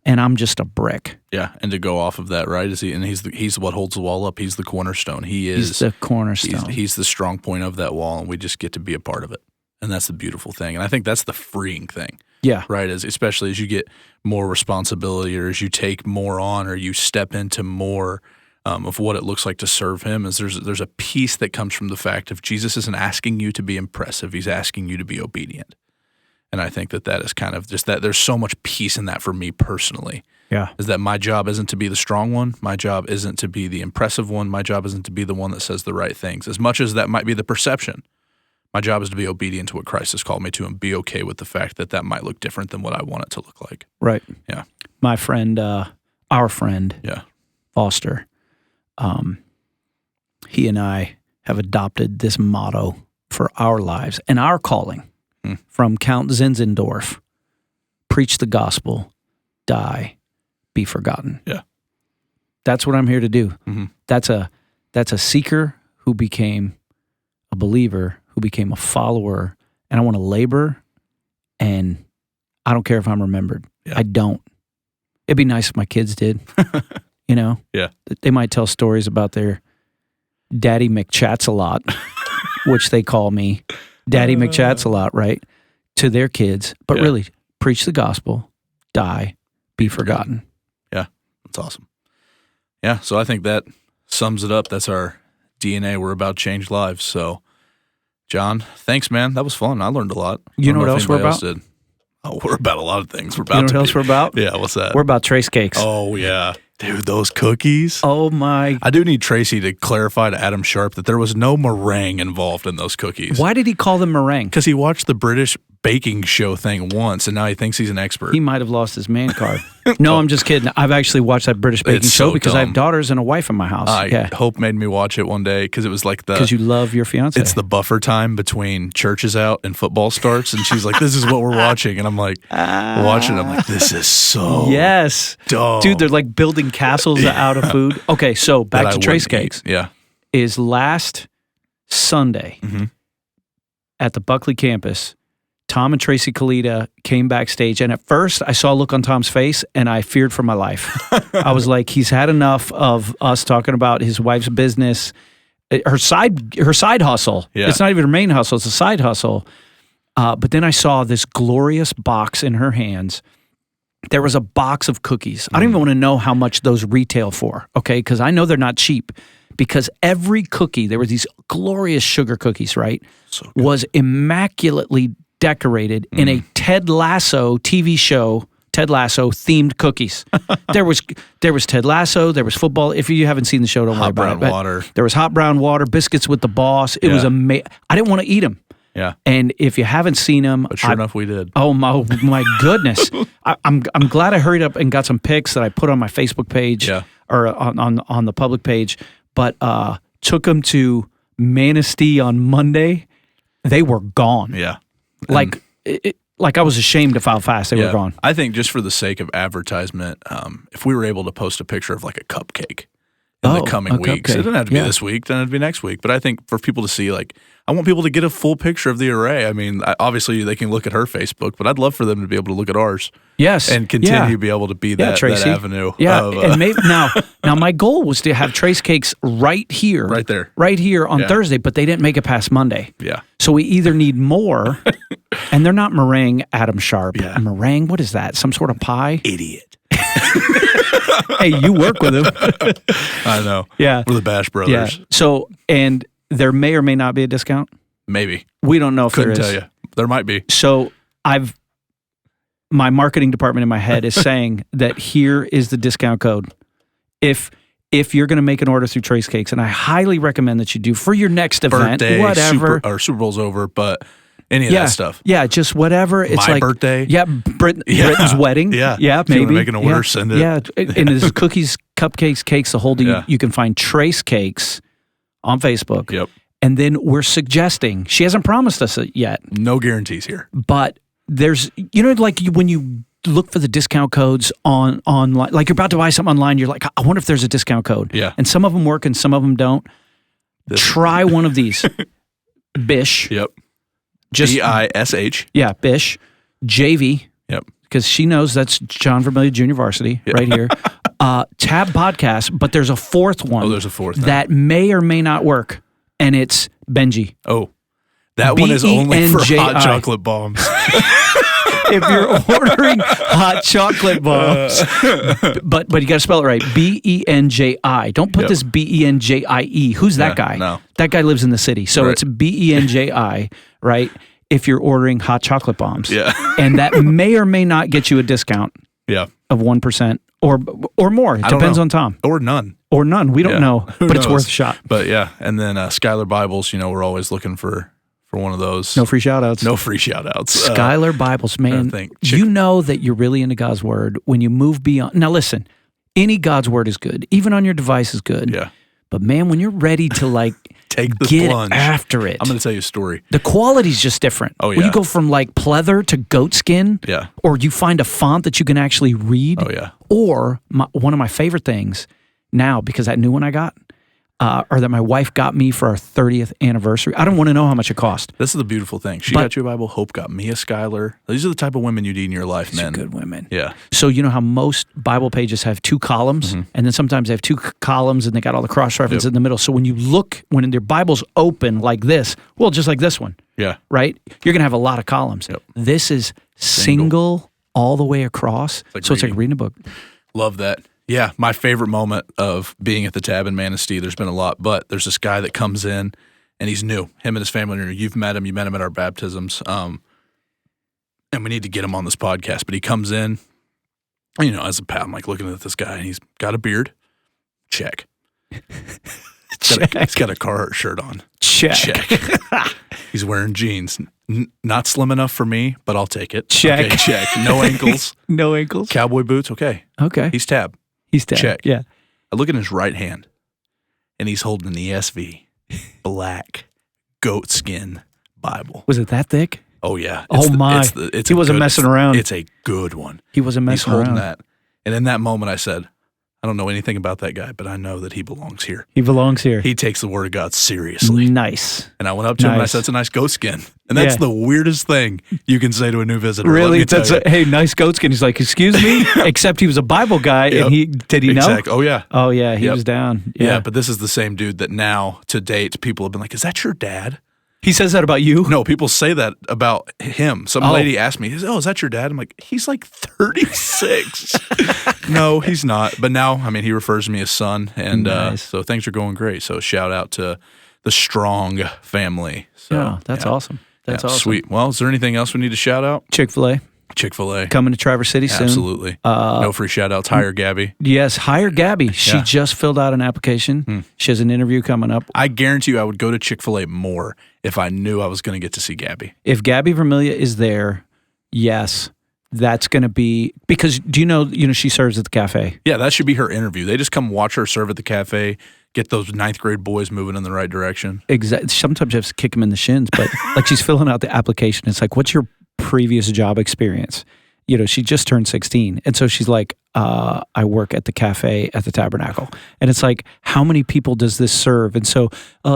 and I'm just a brick. Yeah, and to go off of that, right, he's what holds the wall up. He's the cornerstone. He's the cornerstone. He's the strong point of that wall, and we just get to be a part of it. And that's the beautiful thing. And I think that's the freeing thing. Yeah. Right, especially as you get more responsibility, or as you take more on, or you step into more of what it looks like to serve him, is there's a peace that comes from the fact of Jesus isn't asking you to be impressive. He's asking you to be obedient. And I think that is kind of just that there's so much peace in that for me personally. Yeah. Is that my job isn't to be the strong one. My job isn't to be the impressive one. My job isn't to be the one that says the right things. As much as that might be the perception, my job is to be obedient to what Christ has called me to and be okay with the fact that might look different than what I want it to look like. Right. Yeah. My friend, our friend, Foster, he and I have adopted this motto for our lives and our calling from Count Zinzendorf: preach the gospel, die, be forgotten. Yeah. That's what I'm here to do. That's a seeker who became a believer, who became a follower, and I want to labor, and I don't care if I'm remembered. Yeah. I don't. It'd be nice if my kids did. You know? Yeah. They might tell stories about their Daddy McChats-a-lot, which they call me. Daddy McChats-a-lot, right? To their kids. But really, preach the gospel, die, be forgotten. Yeah, that's awesome. Yeah, so I think that sums it up. That's our DNA. We're about changed lives. So, John, thanks, man. That was fun. I learned a lot. You know what else we're about? Oh, we're about a lot of things. We're about You know what else we're about? Yeah, what's that? We're about trace cakes. Oh, yeah. Dude, those cookies. Oh, my. I do need Tracy to clarify to Adam Sharp that there was no meringue involved in those cookies. Why did he call them meringue? Because he watched the British baking show thing once, and now he thinks he's an expert. He might have lost his man card. No, I'm just kidding. I've actually watched that British baking show because I have daughters and a wife in my house. Hope made me watch it one day because it was like because you love your fiance. It's the buffer time between church is out and football starts, and she's like, "This is what we're watching," and I'm like, watching. I'm like, "This is so dumb, dude." They're like building castles out of food. Okay, so back to trace cakes. Yeah, is last Sunday at the Buckley campus. Tom and Tracy Kalita came backstage, and at first I saw a look on Tom's face, and I feared for my life. I was like, he's had enough of us talking about his wife's business, her side hustle. Yeah. It's not even her main hustle; it's a side hustle. But then I saw this glorious box in her hands. There was a box of cookies. I don't even want to know how much those retail for, okay? Because I know they're not cheap. Because every cookie, there were these glorious sugar cookies, right? So good. Was immaculately decorated in a Ted Lasso TV show, Ted Lasso themed cookies. There was Ted Lasso, there was football. If you haven't seen the show, don't worry about it. Hot brown water. There was hot brown water, biscuits with the boss. It was amazing. I didn't want to eat them. Yeah. And if you haven't seen them, but sure enough, we did. Oh my goodness! I'm glad I hurried up and got some pics that I put on my Facebook page or on the public page. But took them to Manistee on Monday. They were gone. Yeah. Like I was ashamed of how fast they were gone. I think just for the sake of advertisement, if we were able to post a picture of like a cupcake in the coming weeks, it doesn't have to be this week, then it'd be next week. But I think for people to see, like, I want people to get a full picture of the array. I mean, obviously they can look at her Facebook, but I'd love for them to be able to look at ours. Yes. And continue to be able to be that avenue. Yeah. And maybe now my goal was to have trace cakes right here. Right there. Right here on Thursday, but they didn't make it past Monday. Yeah. So we either need more, and they're not meringue, Adam Sharp. Yeah. Meringue, what is that? Some sort of pie? Idiot. Hey, you work with him. I know. Yeah. We're the Bash Brothers. Yeah. So, and there may or may not be a discount. Maybe. We don't know if Couldn't there is. tell you. There might be. So my marketing department in my head is saying that here is the discount code. If you're going to make an order through Trace Cakes, and I highly recommend that you do for your next event, whatever. Super Bowl's over, but any of that stuff. Yeah, just whatever. It's My like birthday. Yeah, Britton's wedding. Yeah. Yeah, if maybe. you want to make an order, send it. Yeah, and there's cookies, cupcakes, cakes, the whole deal. You can find Trace Cakes on Facebook. Yep. And then we're suggesting, she hasn't promised us it yet. No guarantees here. But there's, like when you look for the discount codes online, like you're about to buy something online, you're like, I wonder if there's a discount code. Yeah. And some of them work and some of them don't. Try one of these. Bish. Yep. Just BISH. Yeah, Bish. JV. Yep. Because she knows that's John Vermilya Junior Varsity right here. Tab Podcast, but there's a fourth one. Oh, there's a fourth. That may or may not work. And it's Benji. Oh, that one is only for hot chocolate bombs. If you're ordering hot chocolate bombs, but you got to spell it right. BENJI. Don't put this BENJIE. Who's that guy? No. That guy lives in the city. So it's BENJI, right? If you're ordering hot chocolate bombs. Yeah. And that may or may not get you a discount. Yeah. Of 1% or more. It depends on Tom. Or none. Or none. We don't know, but it's worth a shot. But yeah, and then Skylar Bibles, we're always looking for one of those. No free shout-outs. No free shout-outs. Skylar Bibles, man. You know that you're really into God's Word when you move beyond. Now listen, any God's Word is good. Even on your device is good. Yeah. But man, when you're ready to take the get plunge after it. I'm going to tell you a story. The quality's just different. Oh, yeah. When you go from pleather to goat skin. Yeah. Or you find a font that you can actually read. Oh, yeah. Or one of my favorite things now, because that new one I got, or that my wife got me for our 30th anniversary. I don't want to know how much it cost. This is the beautiful thing. She got you a Bible. Hope got me a Skylar. These are the type of women you need in your life, These are men. good women. Yeah. So you know how most Bible pages have 2 columns, and then sometimes they have 2 columns, and they got all the cross references in the middle. So when you look, when their Bible's open like this, well, just like this one, Yeah. right? You're going to have a lot of columns. Yep. This is single all the way across. It's It's like reading a book. Love that. Yeah, my favorite moment of being at the Tab in Manistee, there's been a lot, but there's this guy that comes in and he's new. Him and his family are new. You've met him. You met him at our baptisms. And we need to get him on this podcast. But he comes in, you know, as a pal, I'm like looking at this guy and he's got a beard. Check. He's got a Carhartt shirt on. Check. He's wearing jeans. Not slim enough for me, but I'll take it. Check. Okay, check. No ankles. No ankles. Cowboy boots. Okay. Okay. He's Tab. He's dead. Check. Yeah. I look at his right hand, and he's holding an ESV, black, goat skin Bible. Was it that thick? Oh, yeah. My. He wasn't messing around. It's a good one. He wasn't He's messing holding around. that. And in that moment, I said, I don't know anything about that guy, but I know that he belongs here. He belongs here. He takes the word of God seriously. Nice. And I went up to him and I said, it's a nice goat skin. And that's the weirdest thing you can say to a new visitor. Really? Hey, nice goat skin. He's like, excuse me? Except he was a Bible guy, and did he know? Exactly. Oh, yeah. Oh, yeah. He was down. Yeah, but this is the same dude that now, to date, people have been like, is that your dad? He says that about you? No, people say that about him. Some lady asked me, oh, is that your dad? I'm like, he's like 36. No, he's not. But now, I mean, he refers to me as son. And so things are going great. So shout out to the Strong family. So, yeah, that's awesome. That's awesome. Sweet. Well, is there anything else we need to shout out? Chick-fil-A. Chick-fil-A. Coming to Traverse City soon. Absolutely. No free shout-outs. Hire Gabby. Yes, hire Gabby. She just filled out an application. She has an interview coming up. I guarantee you I would go to Chick-fil-A more if I knew I was going to get to see Gabby. If Gabby Vermilya is there, yes, that's going to be, because do you know she serves at the cafe. Yeah, that should be her interview. They just come watch her serve at the cafe, get those 9th grade boys moving in the right direction. Exactly. Sometimes you have to kick them in the shins, but like she's filling out the application. It's like, what's your previous job experience? You know, she just turned 16. And so she's like, I work at the cafe at the Tabernacle. And it's like, how many people does this serve? And so,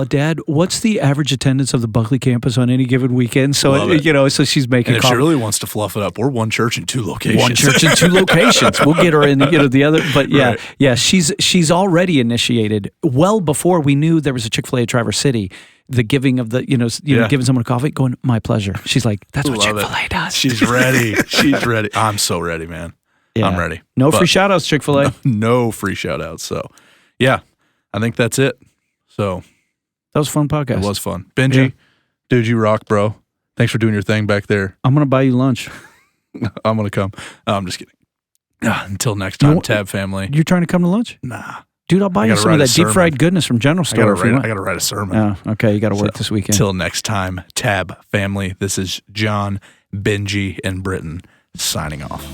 Dad, what's the average attendance of the Buckley campus on any given weekend? So, so she's making and if she really wants to fluff it up, we're one church in 2 locations. One church in 2 locations. We'll get her in, the other. But yeah, she's already initiated well before we knew there was a Chick-fil-A at Traverse City. The giving of the, giving someone a coffee, going, my pleasure. She's like, that's what Chick-fil-A does. She's ready. She's ready. I'm so ready, man. Yeah. I'm ready. No free shout-outs, Chick-fil-A. No free shout-outs. So, yeah, I think that's it. So, that was a fun podcast. It was fun. Benji, dude, you rock, bro. Thanks for doing your thing back there. I'm going to buy you lunch. I'm going to come. I'm just kidding. Until next time, Tab family. You're trying to come to lunch? Nah. Dude, I'll buy you some of that deep fried goodness from General Store. I got to write a sermon. Oh, okay. You got to work this weekend. Till next time, Tab family. This is John, Benji, and Britton signing off.